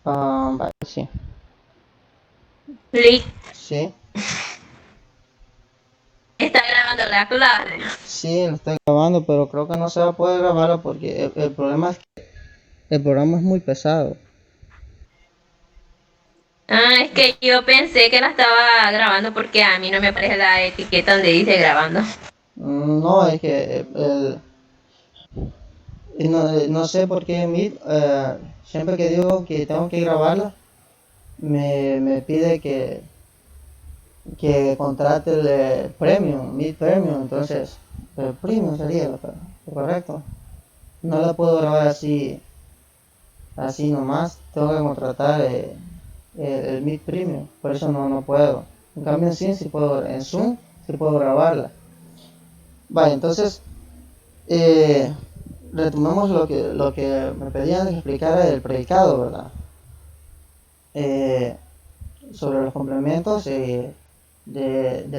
vaya, sí. Lick Sí, está grabando la clase. sí, lo estoy grabando, pero creo que no se va a poder grabarlo porque el problema es que el programa es muy pesado. Ah, es que yo pensé que la estaba grabando porque a mí no me aparece la etiqueta donde dice grabando. No, es que no sé por qué Meet, siempre que digo que tengo que grabarla, me pide que contrate el Premium, Meet Premium, entonces el Premium sería lo correcto. No la puedo grabar así nomás, tengo que contratar el Meet Premium, por eso no puedo. En cambio en Zoom sí puedo grabarla. Vale, entonces retomemos lo que me pedían que explicara del predicado, ¿verdad? Sobre los complementos del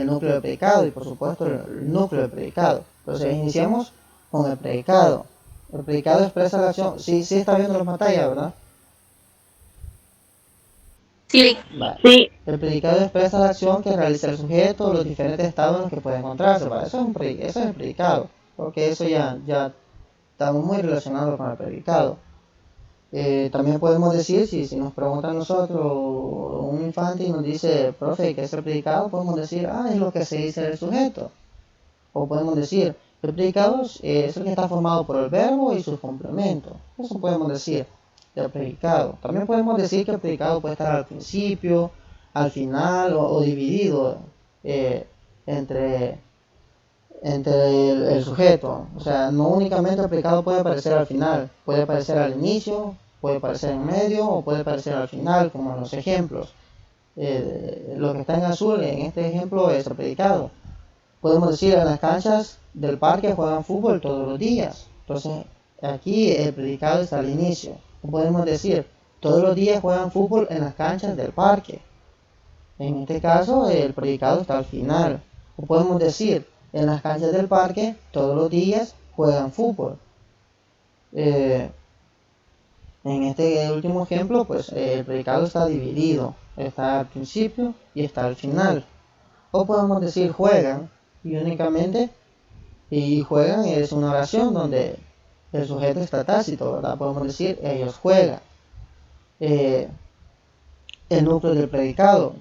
núcleo de predicado y por supuesto el núcleo de predicado. Entonces iniciamos con el predicado. El predicado expresa la acción. Sí, sí está viendo la pantalla, ¿verdad? Sí, Vale. Sí. El predicado expresa la acción que realiza el sujeto, los diferentes estados en los que puede encontrarse. ¿Vale? Eso es el predicado, porque eso ya estamos muy relacionados con el predicado. También podemos decir, si nos pregunta a nosotros un infante y nos dice, profe, ¿qué es el predicado? Podemos decir, es lo que se dice del sujeto. O podemos decir, el predicado es el que está formado por el verbo y sus complementos. Eso podemos decir del predicado. También podemos decir que el predicado puede estar al principio, al final o dividido eh, entre, entre el sujeto. O sea, no únicamente el predicado puede aparecer al final, puede aparecer al inicio, puede aparecer en medio o puede aparecer al final, como en los ejemplos. Lo que está en azul en este ejemplo es el predicado. Podemos decir, en las canchas del parque juegan fútbol todos los días. Entonces, aquí el predicado está al inicio. O podemos decir, todos los días juegan fútbol en las canchas del parque. En este caso, el predicado está al final. O podemos decir, en las canchas del parque todos los días juegan fútbol. En este último ejemplo, pues el predicado está dividido. Está al principio y está al final. O podemos decir juegan y únicamente juegan es una oración donde el sujeto está tácito, ¿verdad? Podemos decir ellos juegan. El núcleo del predicado.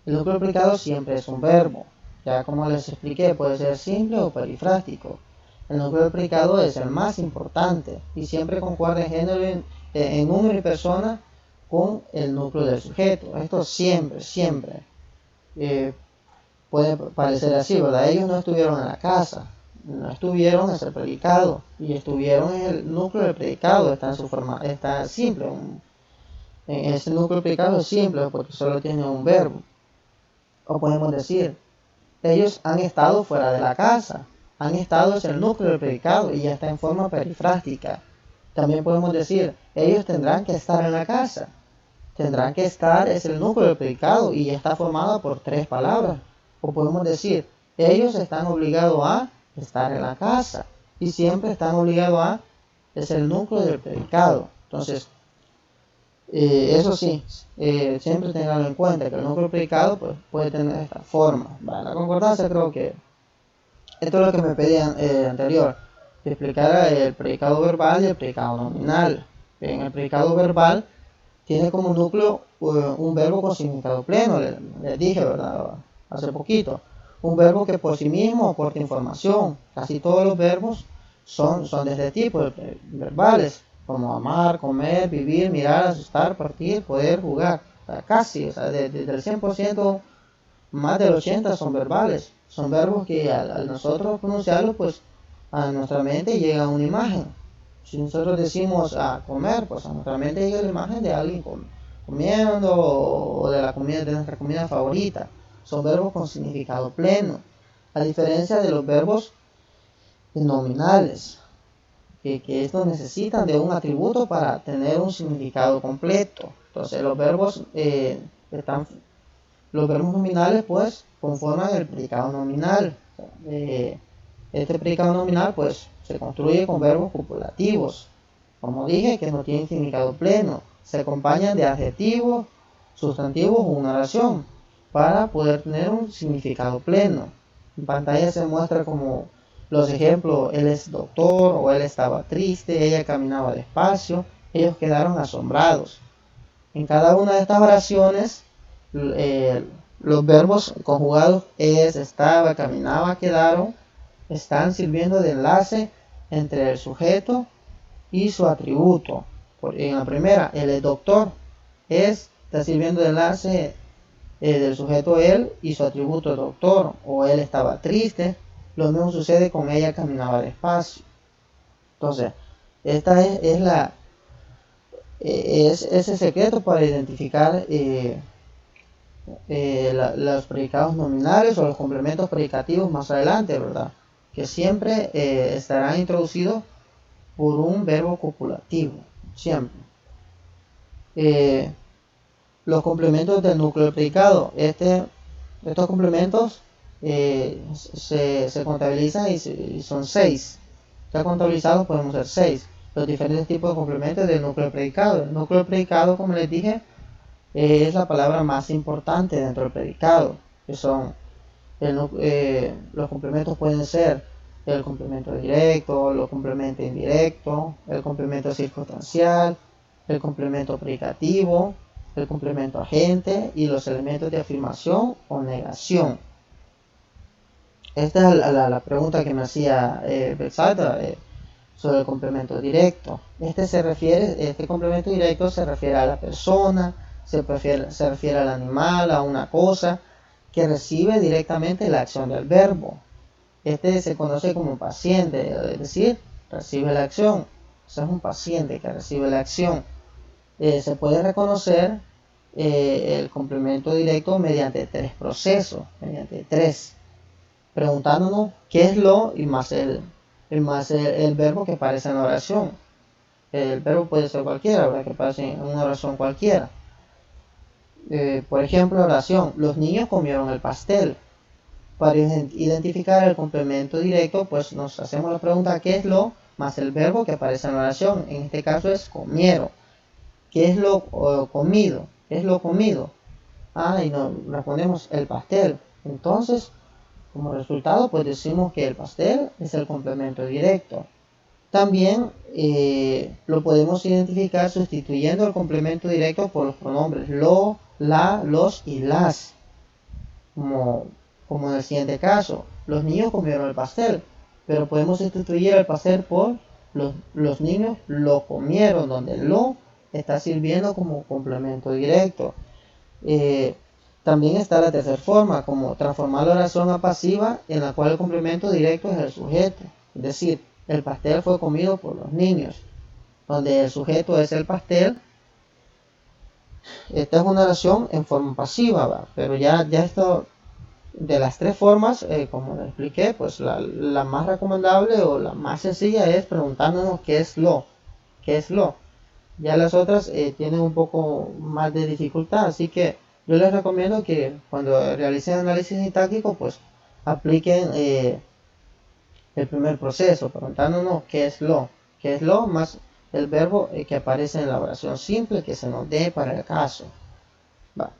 El núcleo del predicado siempre es un verbo. Ya como les expliqué, puede ser simple o perifrástico. El núcleo del predicado es el más importante y siempre concuerda en género, en número y persona con el núcleo del sujeto. Esto siempre. Puede parecer así, ¿verdad? Ellos no estuvieron en la casa, no estuvieron en el predicado y estuvieron en el núcleo del predicado, está en su forma, está simple. En ese núcleo del predicado es simple porque solo tiene un verbo. O podemos decir, ellos han estado fuera de la casa, han estado en el núcleo del predicado y ya está en forma perifrástica. También podemos decir, ellos tendrán que estar en la casa, tendrá que estar, es el núcleo del predicado y está formada por 3 palabras. O podemos decir, ellos están obligados a estar en la casa y siempre están obligados a, es el núcleo del predicado. Entonces, eso sí, siempre tenganlo en cuenta que el núcleo del predicado pues, puede tener esta forma. Para la concordancia creo que esto es lo que me pedían anterior, que explicara el predicado verbal y el predicado nominal. En el predicado verbal tiene como núcleo un verbo con significado pleno, les dije, ¿verdad? Hace poquito. Un verbo que por sí mismo aporta información. Casi todos los verbos son de este tipo, verbales, como amar, comer, vivir, mirar, asustar, partir, poder, jugar. O sea, casi, o sea, del 100%, más del 80% son verbales. Son verbos que al nosotros pronunciarlos, pues a nuestra mente llega una imagen. Si nosotros decimos a comer, pues a nuestra mente llega la imagen de alguien comiendo o de nuestra comida favorita. Son verbos con significado pleno, a diferencia de los verbos nominales, que estos necesitan de un atributo para tener un significado completo. Entonces los verbos nominales pues conforman el predicado nominal. Este predicado nominal pues se construye con verbos copulativos, como dije, que no tienen significado pleno. Se acompañan de adjetivos, sustantivos o una oración para poder tener un significado pleno. En pantalla se muestra como los ejemplos: él es doctor, o él estaba triste, ella caminaba despacio, ellos quedaron asombrados. En cada una de estas oraciones los verbos conjugados es, estaba, caminaba, quedaron, están sirviendo de enlace entre el sujeto y su atributo. En la primera, él es doctor, está sirviendo de enlace del sujeto él y su atributo doctor, o él estaba triste. Lo mismo sucede con ella caminaba despacio. Entonces, esta es ese secreto para identificar los predicados nominales o los complementos predicativos más adelante, ¿verdad? Que siempre estarán introducidos por un verbo copulativo, siempre. Los complementos del núcleo del predicado. Estos complementos se contabilizan y son 6. Ya contabilizados podemos ser 6. Los diferentes tipos de complementos del núcleo del predicado. El núcleo del predicado, como les dije, es la palabra más importante dentro del predicado, que son los complementos pueden ser el complemento directo, los complementos indirectos, el complemento circunstancial, el complemento predicativo, el complemento agente y los elementos de afirmación o negación. Esta es la pregunta que me hacía Bexalta sobre el complemento directo. Este complemento directo se refiere a la persona, se refiere al animal, a una cosa que recibe directamente la acción del verbo. Este se conoce como paciente, es decir, recibe la acción. Ese es un paciente que recibe la acción. Se puede reconocer el complemento directo mediante 3 procesos, preguntándonos qué es lo y más el verbo que aparece en la oración. El verbo puede ser cualquiera, ¿verdad? Que aparece en una oración cualquiera. Por ejemplo, oración: los niños comieron el pastel. Para identificar el complemento directo, pues nos hacemos la pregunta ¿qué es lo? Más el verbo que aparece en la oración. En este caso es comieron. ¿Qué es lo comido? ¿Qué es lo comido? Y nos respondemos el pastel. Entonces, como resultado, pues decimos que el pastel es el complemento directo. También lo podemos identificar sustituyendo el complemento directo por los pronombres lo, la, los y las. Como en el siguiente caso: los niños comieron el pastel, pero podemos sustituir el pastel por los niños lo comieron, donde lo está sirviendo como complemento directo. También está la tercera forma, como transformar la oración a pasiva, en la cual el complemento directo es el sujeto. Es decir, el pastel fue comido por los niños, donde el sujeto es el pastel. Esta es una oración en forma pasiva, ¿va? Pero ya esto, de las 3 formas, como les expliqué, pues la más recomendable o la más sencilla es preguntándonos qué es lo. Ya las otras tienen un poco más de dificultad, así que yo les recomiendo que cuando realicen análisis sintáctico, pues apliquen el primer proceso, preguntándonos qué es lo más el verbo que aparece en la oración simple que se nos dé para el caso. Va.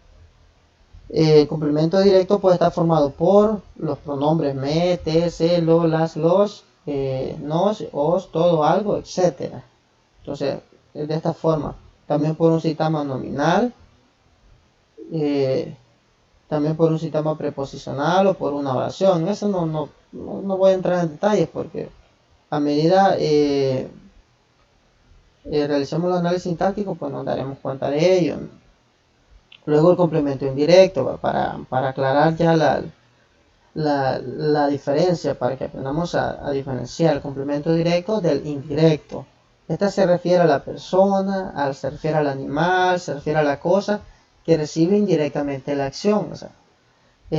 El complemento directo puede estar formado por los pronombres me, te, se, lo, las, los, nos, os, todo, algo, etc. Entonces, de esta forma, también por un sistema nominal, también por un sistema preposicional o por una oración. Eso no voy a entrar en detalles porque a medida realicemos el análisis sintáctico, pues nos daremos cuenta de ello. Luego el complemento indirecto, para aclarar ya la diferencia, para que aprendamos a diferenciar el complemento directo del indirecto. Esta se refiere a la persona, se refiere al animal, se refiere a la cosa que recibe indirectamente la acción. O sea,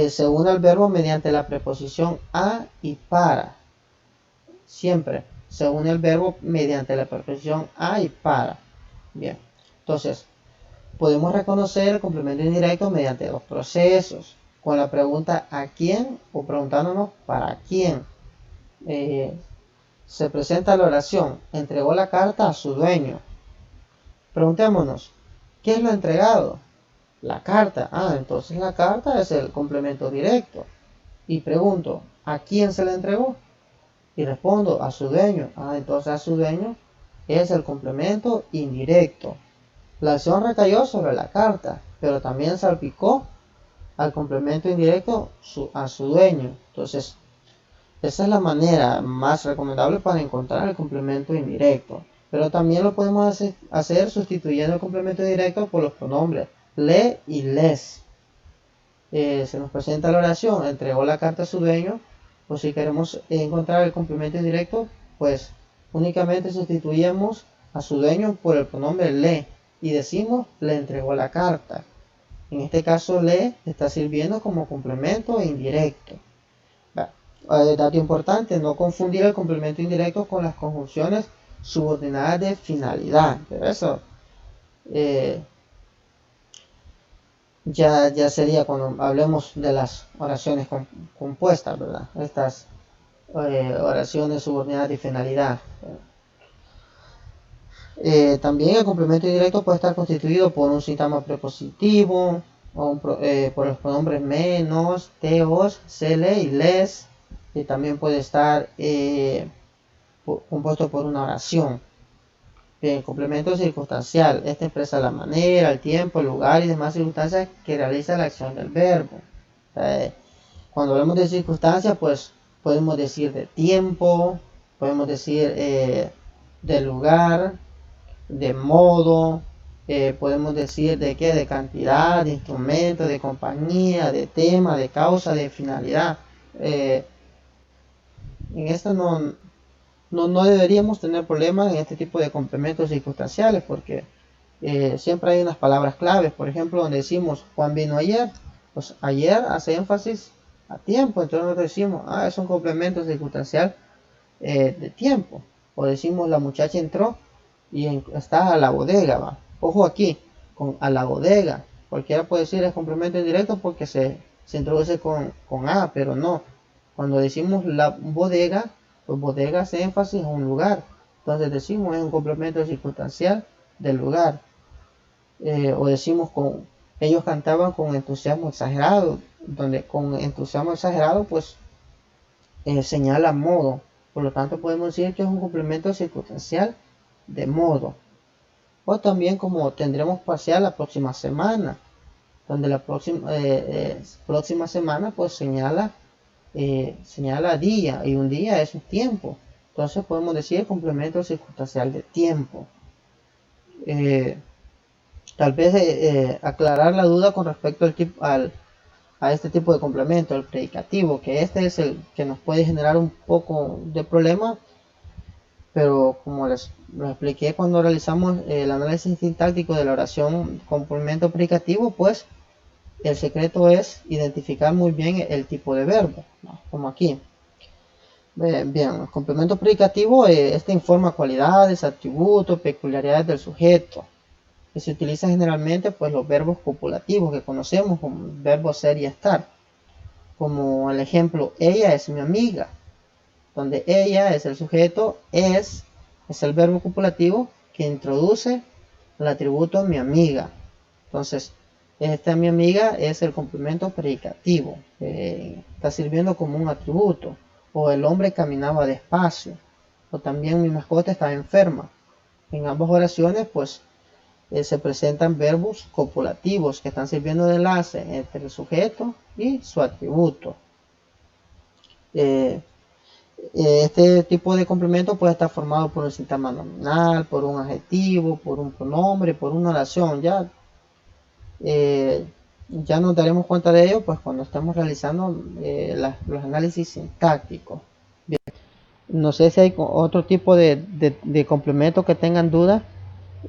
se une al verbo mediante la preposición a y para. Siempre se une el verbo mediante la preposición a y para. Bien, entonces podemos reconocer el complemento indirecto mediante dos procesos. Con la pregunta ¿a quién? O preguntándonos ¿para quién? Se presenta la oración, entregó la carta a su dueño. Preguntémonos, ¿qué es lo entregado? La carta. Entonces la carta es el complemento directo. Y pregunto, ¿a quién se la entregó? Y respondo, a su dueño. Entonces a su dueño es el complemento indirecto. La acción recayó sobre la carta, pero también salpicó al complemento indirecto a su dueño. Entonces, esa es la manera más recomendable para encontrar el complemento indirecto. Pero también lo podemos hacer sustituyendo el complemento directo por los pronombres le y les. Se nos presenta la oración, entregó la carta a su dueño. O si queremos encontrar el complemento indirecto, pues únicamente sustituimos a su dueño por el pronombre le y decimos le entregó la carta. En este caso le está sirviendo como complemento indirecto. Dato importante, no confundir el complemento indirecto con las conjunciones subordinadas de finalidad. Pero eso ya sería cuando hablemos de las oraciones compuestas, ¿verdad? Estas oraciones subordinadas de finalidad. También el complemento indirecto puede estar constituido por un sistema prepositivo, o por los pronombres me, nos, te, os, se, le y les. Y también puede estar compuesto por una oración. Bien, complemento circunstancial. Este expresa la manera, el tiempo, el lugar y demás circunstancias que realiza la acción del verbo. Cuando hablamos de circunstancias, pues podemos decir de tiempo, podemos decir de lugar, de modo, podemos decir de qué, de cantidad, de instrumento, de compañía, de tema, de causa, de finalidad. En esto no deberíamos tener problemas en este tipo de complementos circunstanciales porque siempre hay unas palabras claves. Por ejemplo, donde decimos Juan vino ayer, pues ayer hace énfasis a tiempo, entonces nosotros decimos es un complemento circunstancial de tiempo. O decimos la muchacha entró y está a la bodega, ¿va? Ojo aquí, con a la bodega, cualquiera puede decir es complemento indirecto porque se introduce con a, pero no. Cuando decimos la bodega, pues bodega hace énfasis a un lugar, entonces decimos es un complemento circunstancial del lugar. O decimos ellos cantaban con entusiasmo exagerado, donde con entusiasmo exagerado pues señala modo, por lo tanto podemos decir que es un complemento circunstancial de modo. O también como tendremos parcial la próxima semana, donde la próxima semana pues señala día y un día es un tiempo, entonces podemos decir complemento circunstancial de tiempo. Tal vez aclarar la duda con respecto a este tipo de complemento, el predicativo, que este es el que nos puede generar un poco de problema, pero como les expliqué cuando realizamos el análisis sintáctico de la oración complemento predicativo, pues el secreto es identificar muy bien el tipo de verbo, ¿no? Como aquí. Bien, el complemento predicativo este informa cualidades, atributos, peculiaridades del sujeto, que se utiliza generalmente pues los verbos copulativos que conocemos como verbos ser y estar, como el ejemplo ella es mi amiga, donde ella es el sujeto, es el verbo copulativo que introduce el atributo mi amiga. Entonces, esta mi amiga es el complemento predicativo, está sirviendo como un atributo. O el hombre caminaba despacio, o también mi mascota estaba enferma. En ambas oraciones, pues, se presentan verbos copulativos que están sirviendo de enlace entre el sujeto y su atributo. Este tipo de complemento puede estar formado por un sintagma nominal, por un adjetivo, por un pronombre, por una oración. Ya nos daremos cuenta de ello pues cuando estemos realizando los análisis sintácticos. Bien. No sé si hay otro tipo de complemento que tengan dudas.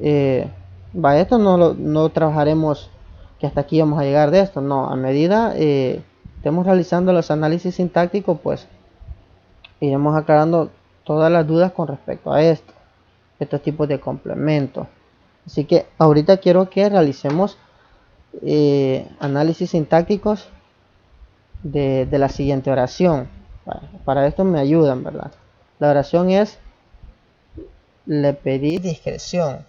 Esto no trabajaremos que hasta aquí vamos a llegar de esto. No, a medida estemos realizando los análisis sintácticos, pues iremos aclarando todas las dudas con respecto a estos tipos de complementos. Así que ahorita quiero que realicemos análisis sintácticos de la siguiente oración. Para esto me ayudan, ¿verdad? La oración es: le pedí discreción.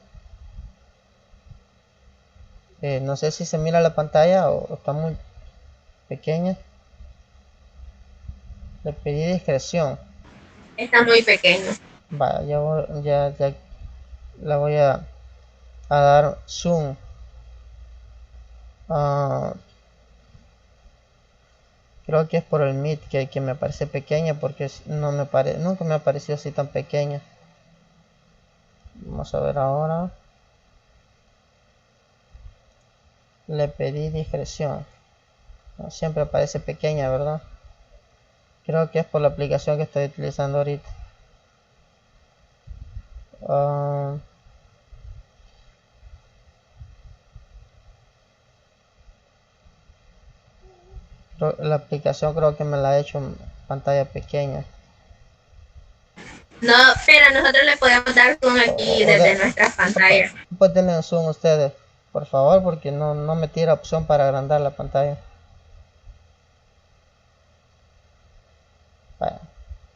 No sé si se mira la pantalla o está muy pequeña. Le pedí discreción. Está muy pequeño. Ya la voy a dar zoom. Creo que es por el Meet que me parece pequeña, porque nunca me ha parecido así tan pequeña. Vamos a ver ahora. Le pedí discreción. Siempre parece pequeña, ¿verdad? Creo que es por la aplicación que estoy utilizando ahorita. La aplicación creo que me la ha hecho en pantalla pequeña. No, pero nosotros le podemos dar zoom aquí desde nuestras pantallas. Pues denle un zoom ustedes, por favor, porque no me tira opción para agrandar la pantalla. Bueno,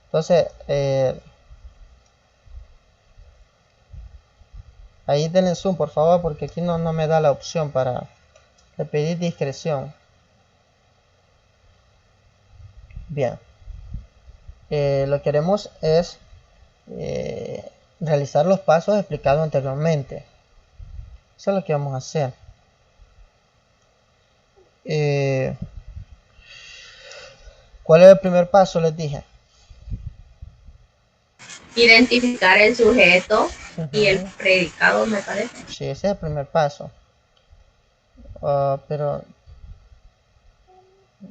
entonces, ahí denle zoom, por favor, porque aquí no me da la opción para pedir discreción. Bien. Lo que haremos es realizar los pasos explicados anteriormente. Eso es lo que vamos a hacer. ¿Cuál es el primer paso? Les dije. Identificar el sujeto y el predicado, me parece. Sí, ese es el primer paso. Pero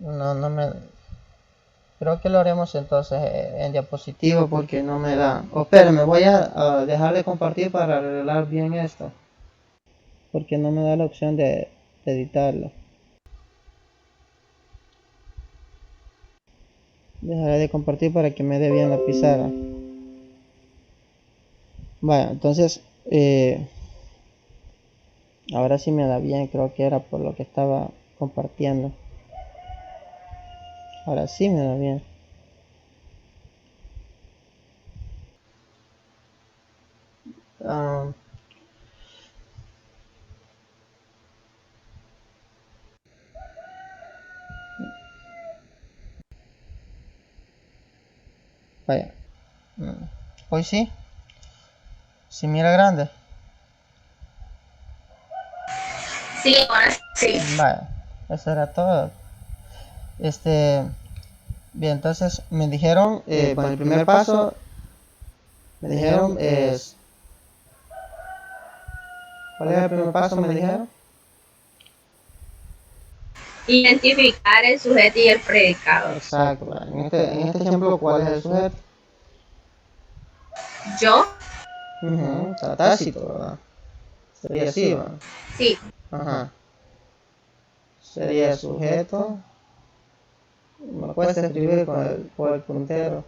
no me... Creo que lo haremos entonces en diapositiva porque no me da... Espérenme, voy a dejar de compartir para arreglar bien esto. Porque no me da la opción de editarlo. Dejaré de compartir para que me dé bien la pizarra. Bueno, entonces... ahora sí me da bien, creo que era por lo que estaba compartiendo. Ahora sí me da bien. Vaya. Hoy sí. ¿Sí mira grande? Sí, ahora sí. Vaya. Eso era todo. Bien, entonces me dijeron, bueno, el primer paso, me dijeron es... ¿Cuál es el primer paso? Me dijeron. Identificar el sujeto y el predicado. Exacto. En este ejemplo, ¿cuál es el sujeto? Yo. Está tácito, ¿verdad? Sería así, ¿verdad? Sí. Ajá. Sería el sujeto. Me puedes escribir por el puntero.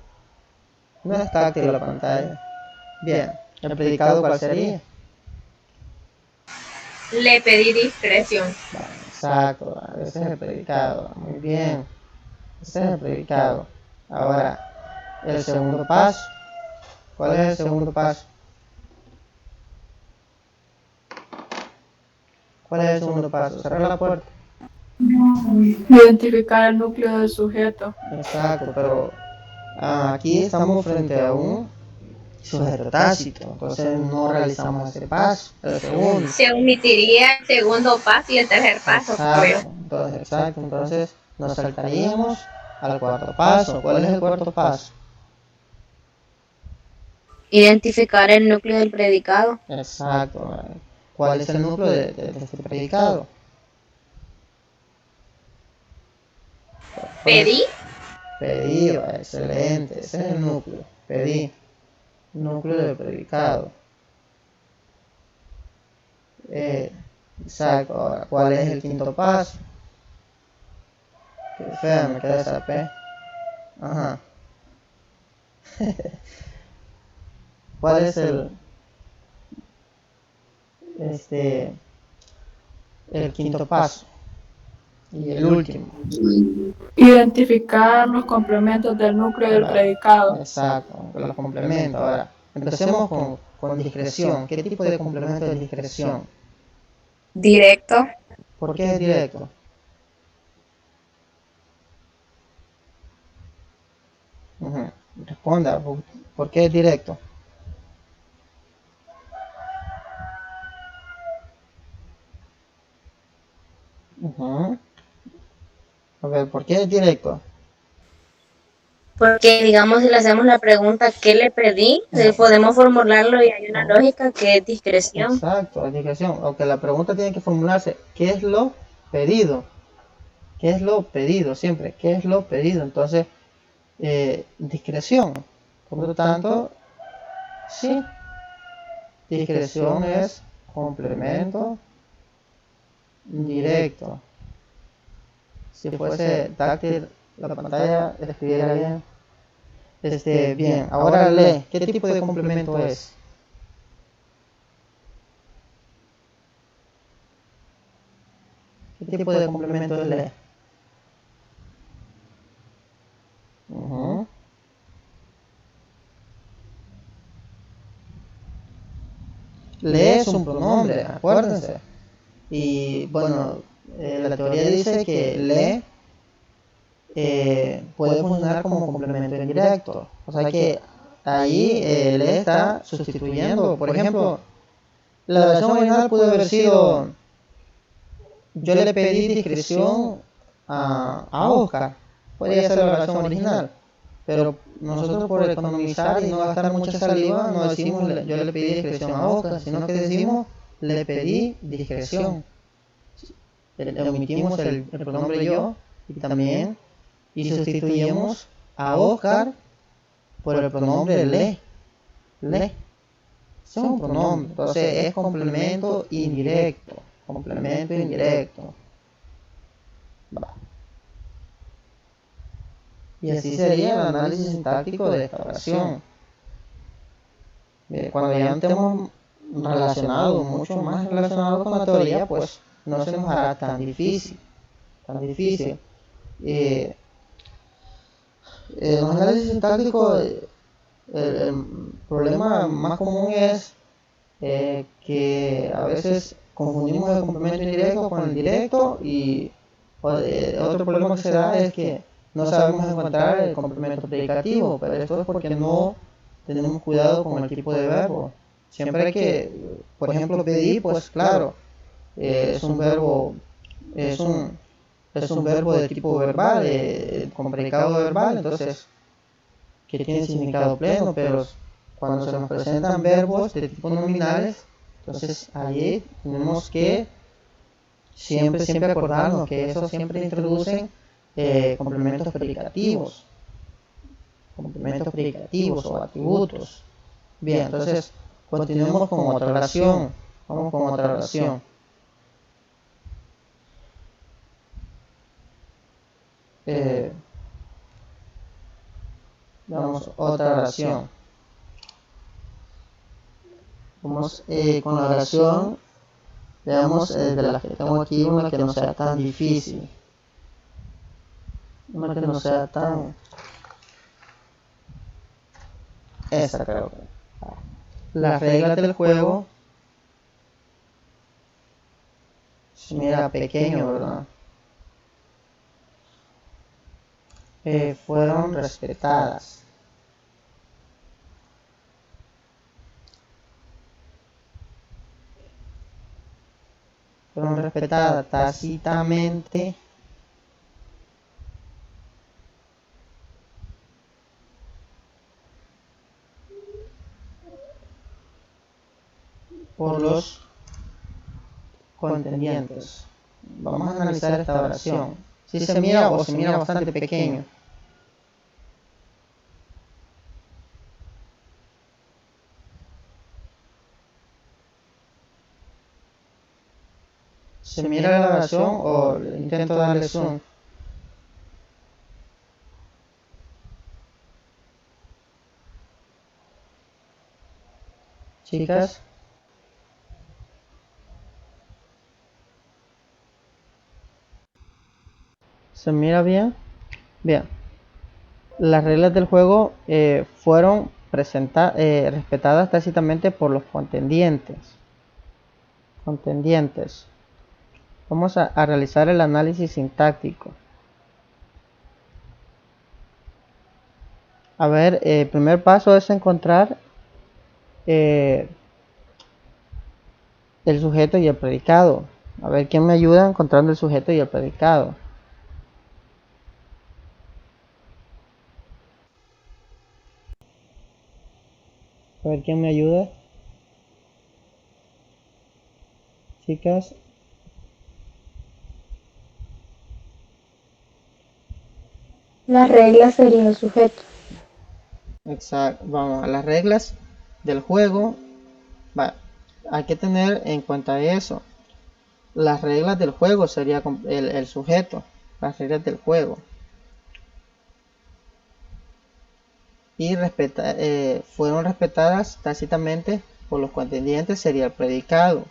No es táctil la pantalla. Bien, ¿el predicado cuál sería? Le pedí discreción. Vale, exacto, vale, ese es el predicado. Muy bien, ese es el predicado. Ahora, el segundo paso. ¿Cuál es el segundo paso? ¿Cuál es el segundo paso? Cerrar la puerta. Identificar el núcleo del sujeto. Exacto, pero aquí estamos frente a un sujeto tácito, entonces no realizamos ese paso, el segundo. Se omitiría el segundo paso y el tercer paso, creo yo. Entonces nos saltaríamos al cuarto paso. ¿Cuál es el cuarto paso? Identificar el núcleo del predicado. Exacto. ¿Cuál es el núcleo de este predicado? Pedí. Pedí, excelente, ese es el núcleo. Pedí, núcleo del predicado. Exacto. Ahora, ¿cuál es el quinto paso? Qué fea me queda esa P. Ajá. ¿Cuál es el quinto paso? Y el último. Identificar los complementos del núcleo del predicado. Exacto, los complementos. Ahora, empecemos con discreción. ¿Qué tipo de complemento de discreción? Directo. ¿Por qué es directo? Ujú. Responda, ¿por qué es directo? Ujú. A ver, ¿por qué es directo? Porque, digamos, si le hacemos la pregunta ¿qué le pedí? Podemos formularlo y hay una lógica que es discreción. Exacto, es discreción. Aunque la pregunta tiene que formularse, ¿qué es lo pedido? ¿Qué es lo pedido? Siempre, ¿qué es lo pedido? Entonces, discreción. Por lo tanto, sí, discreción es complemento directo. Si fuese táctil la pantalla, escribiera bien. Bien, ahora lee. ¿Qué tipo de complemento es? ¿Qué tipo de complemento es lee? Ujú. Lee es un pronombre, acuérdense. Y bueno, la teoría dice que lee puede funcionar como complemento indirecto. O sea que ahí lee está sustituyendo. Por ejemplo, la oración original pudo haber sido: yo le pedí discreción a Oscar. Podría ser la oración original. Pero nosotros, por economizar y no gastar mucha saliva, no decimos yo le pedí discreción a Oscar, sino que decimos le pedí discreción. Omitimos el pronombre yo y sustituimos a Oscar por el pronombre le. Le. Ese es un pronombre. Entonces es complemento indirecto. Complemento indirecto. Va. Y así sería el análisis sintáctico de esta oración. Cuando ya estemos relacionados, mucho más relacionados con la teoría, pues no se nos hará tan difícil. Tan difícil. En los análisis sintácticos, el problema más común es que a veces confundimos el complemento indirecto con el directo, y otro problema que se da es que no sabemos encontrar el complemento predicativo, pero esto es porque no tenemos cuidado con el tipo de verbo. Siempre hay que, por ejemplo, pedir, pues claro, es un verbo, es un verbo de tipo verbal, con predicado verbal, entonces que tiene significado pleno, pero cuando se nos presentan verbos de tipo nominales, entonces allí tenemos que siempre acordarnos que eso siempre introducen complementos predicativos o atributos. Bien, entonces continuemos con otra oración. Vamos con otra oración. Veamos otra oración. Vamos con la oración. Veamos de las que tengo aquí una que no sea tan difícil. Una que no sea tan... Esa creo que. Las reglas del juego. Mira, pequeño, ¿verdad? Fueron respetadas. Fueron respetadas tácitamente por los contendientes. Vamos a analizar esta oración. Si se mira o se mira bastante pequeño. ¿Se mira la oración o intento darle zoom? Chicas. ¿Se mira bien? Bien. Las reglas del juego fueron respetadas tácitamente por los contendientes. Vamos a realizar el análisis sintáctico. A ver, el primer paso es encontrar el sujeto y el predicado. A ver, ¿quién me ayuda encontrando el sujeto y el predicado? A ver, ¿quién me ayuda? Chicas. La regla sería el sujeto. Exacto. Vamos a las reglas del juego. Hay que tener en cuenta eso. Las reglas del juego sería el sujeto. Las reglas del juego. Y fueron respetadas tácitamente por los contendientes, sería el predicado.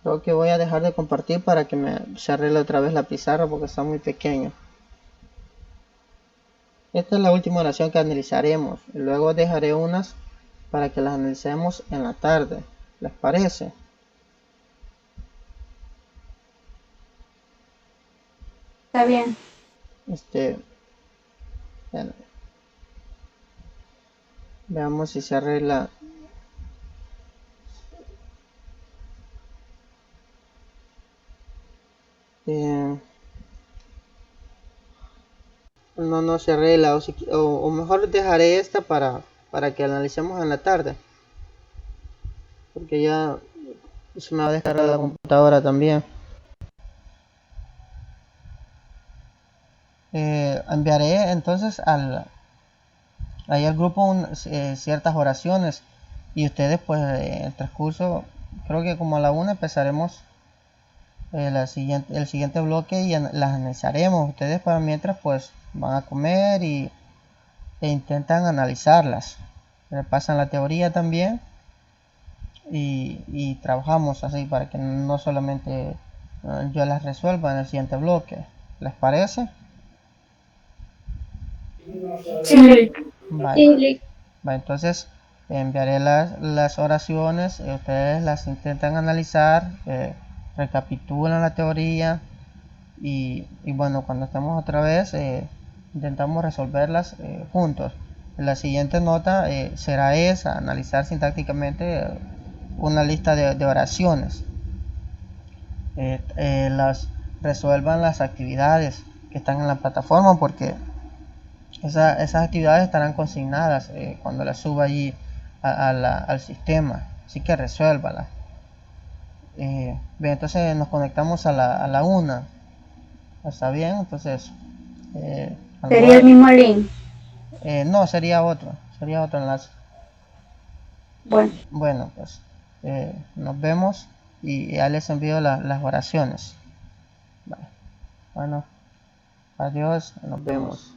Creo que voy a dejar de compartir para que se arregle otra vez la pizarra porque está muy pequeño. Esta es la última oración que analizaremos. Luego dejaré unas para que las analicemos en la tarde. ¿Les parece? Está bien. Bueno, veamos si se arregla. No se arregla, o mejor dejaré esta para que analicemos en la tarde, porque ya se me va a descargar la computadora también. Enviaré entonces ahí al grupo ciertas oraciones y ustedes pues en el transcurso, creo que como a la 1 empezaremos el siguiente bloque y las analizaremos. Ustedes para mientras pues van a comer e intentan analizarlas, repasan la teoría también y trabajamos así para que no solamente yo las resuelva en el siguiente bloque. ¿Les parece? Sí. Vale. Entonces enviaré las oraciones, ustedes las intentan analizar, recapitulan la teoría y bueno, cuando estemos otra vez intentamos resolverlas juntos. La siguiente nota será esa, analizar sintácticamente una lista de oraciones. Las resuelvan las actividades que están en la plataforma porque esas actividades estarán consignadas cuando las suba allí al sistema, así que resuélvalas. Bien, entonces nos conectamos a la 1. ¿Está bien? Entonces Sería el mismo link. no, sería otro enlace. Bueno, pues nos vemos y ya les envío las oraciones. Vale. Bueno, adiós, nos vemos.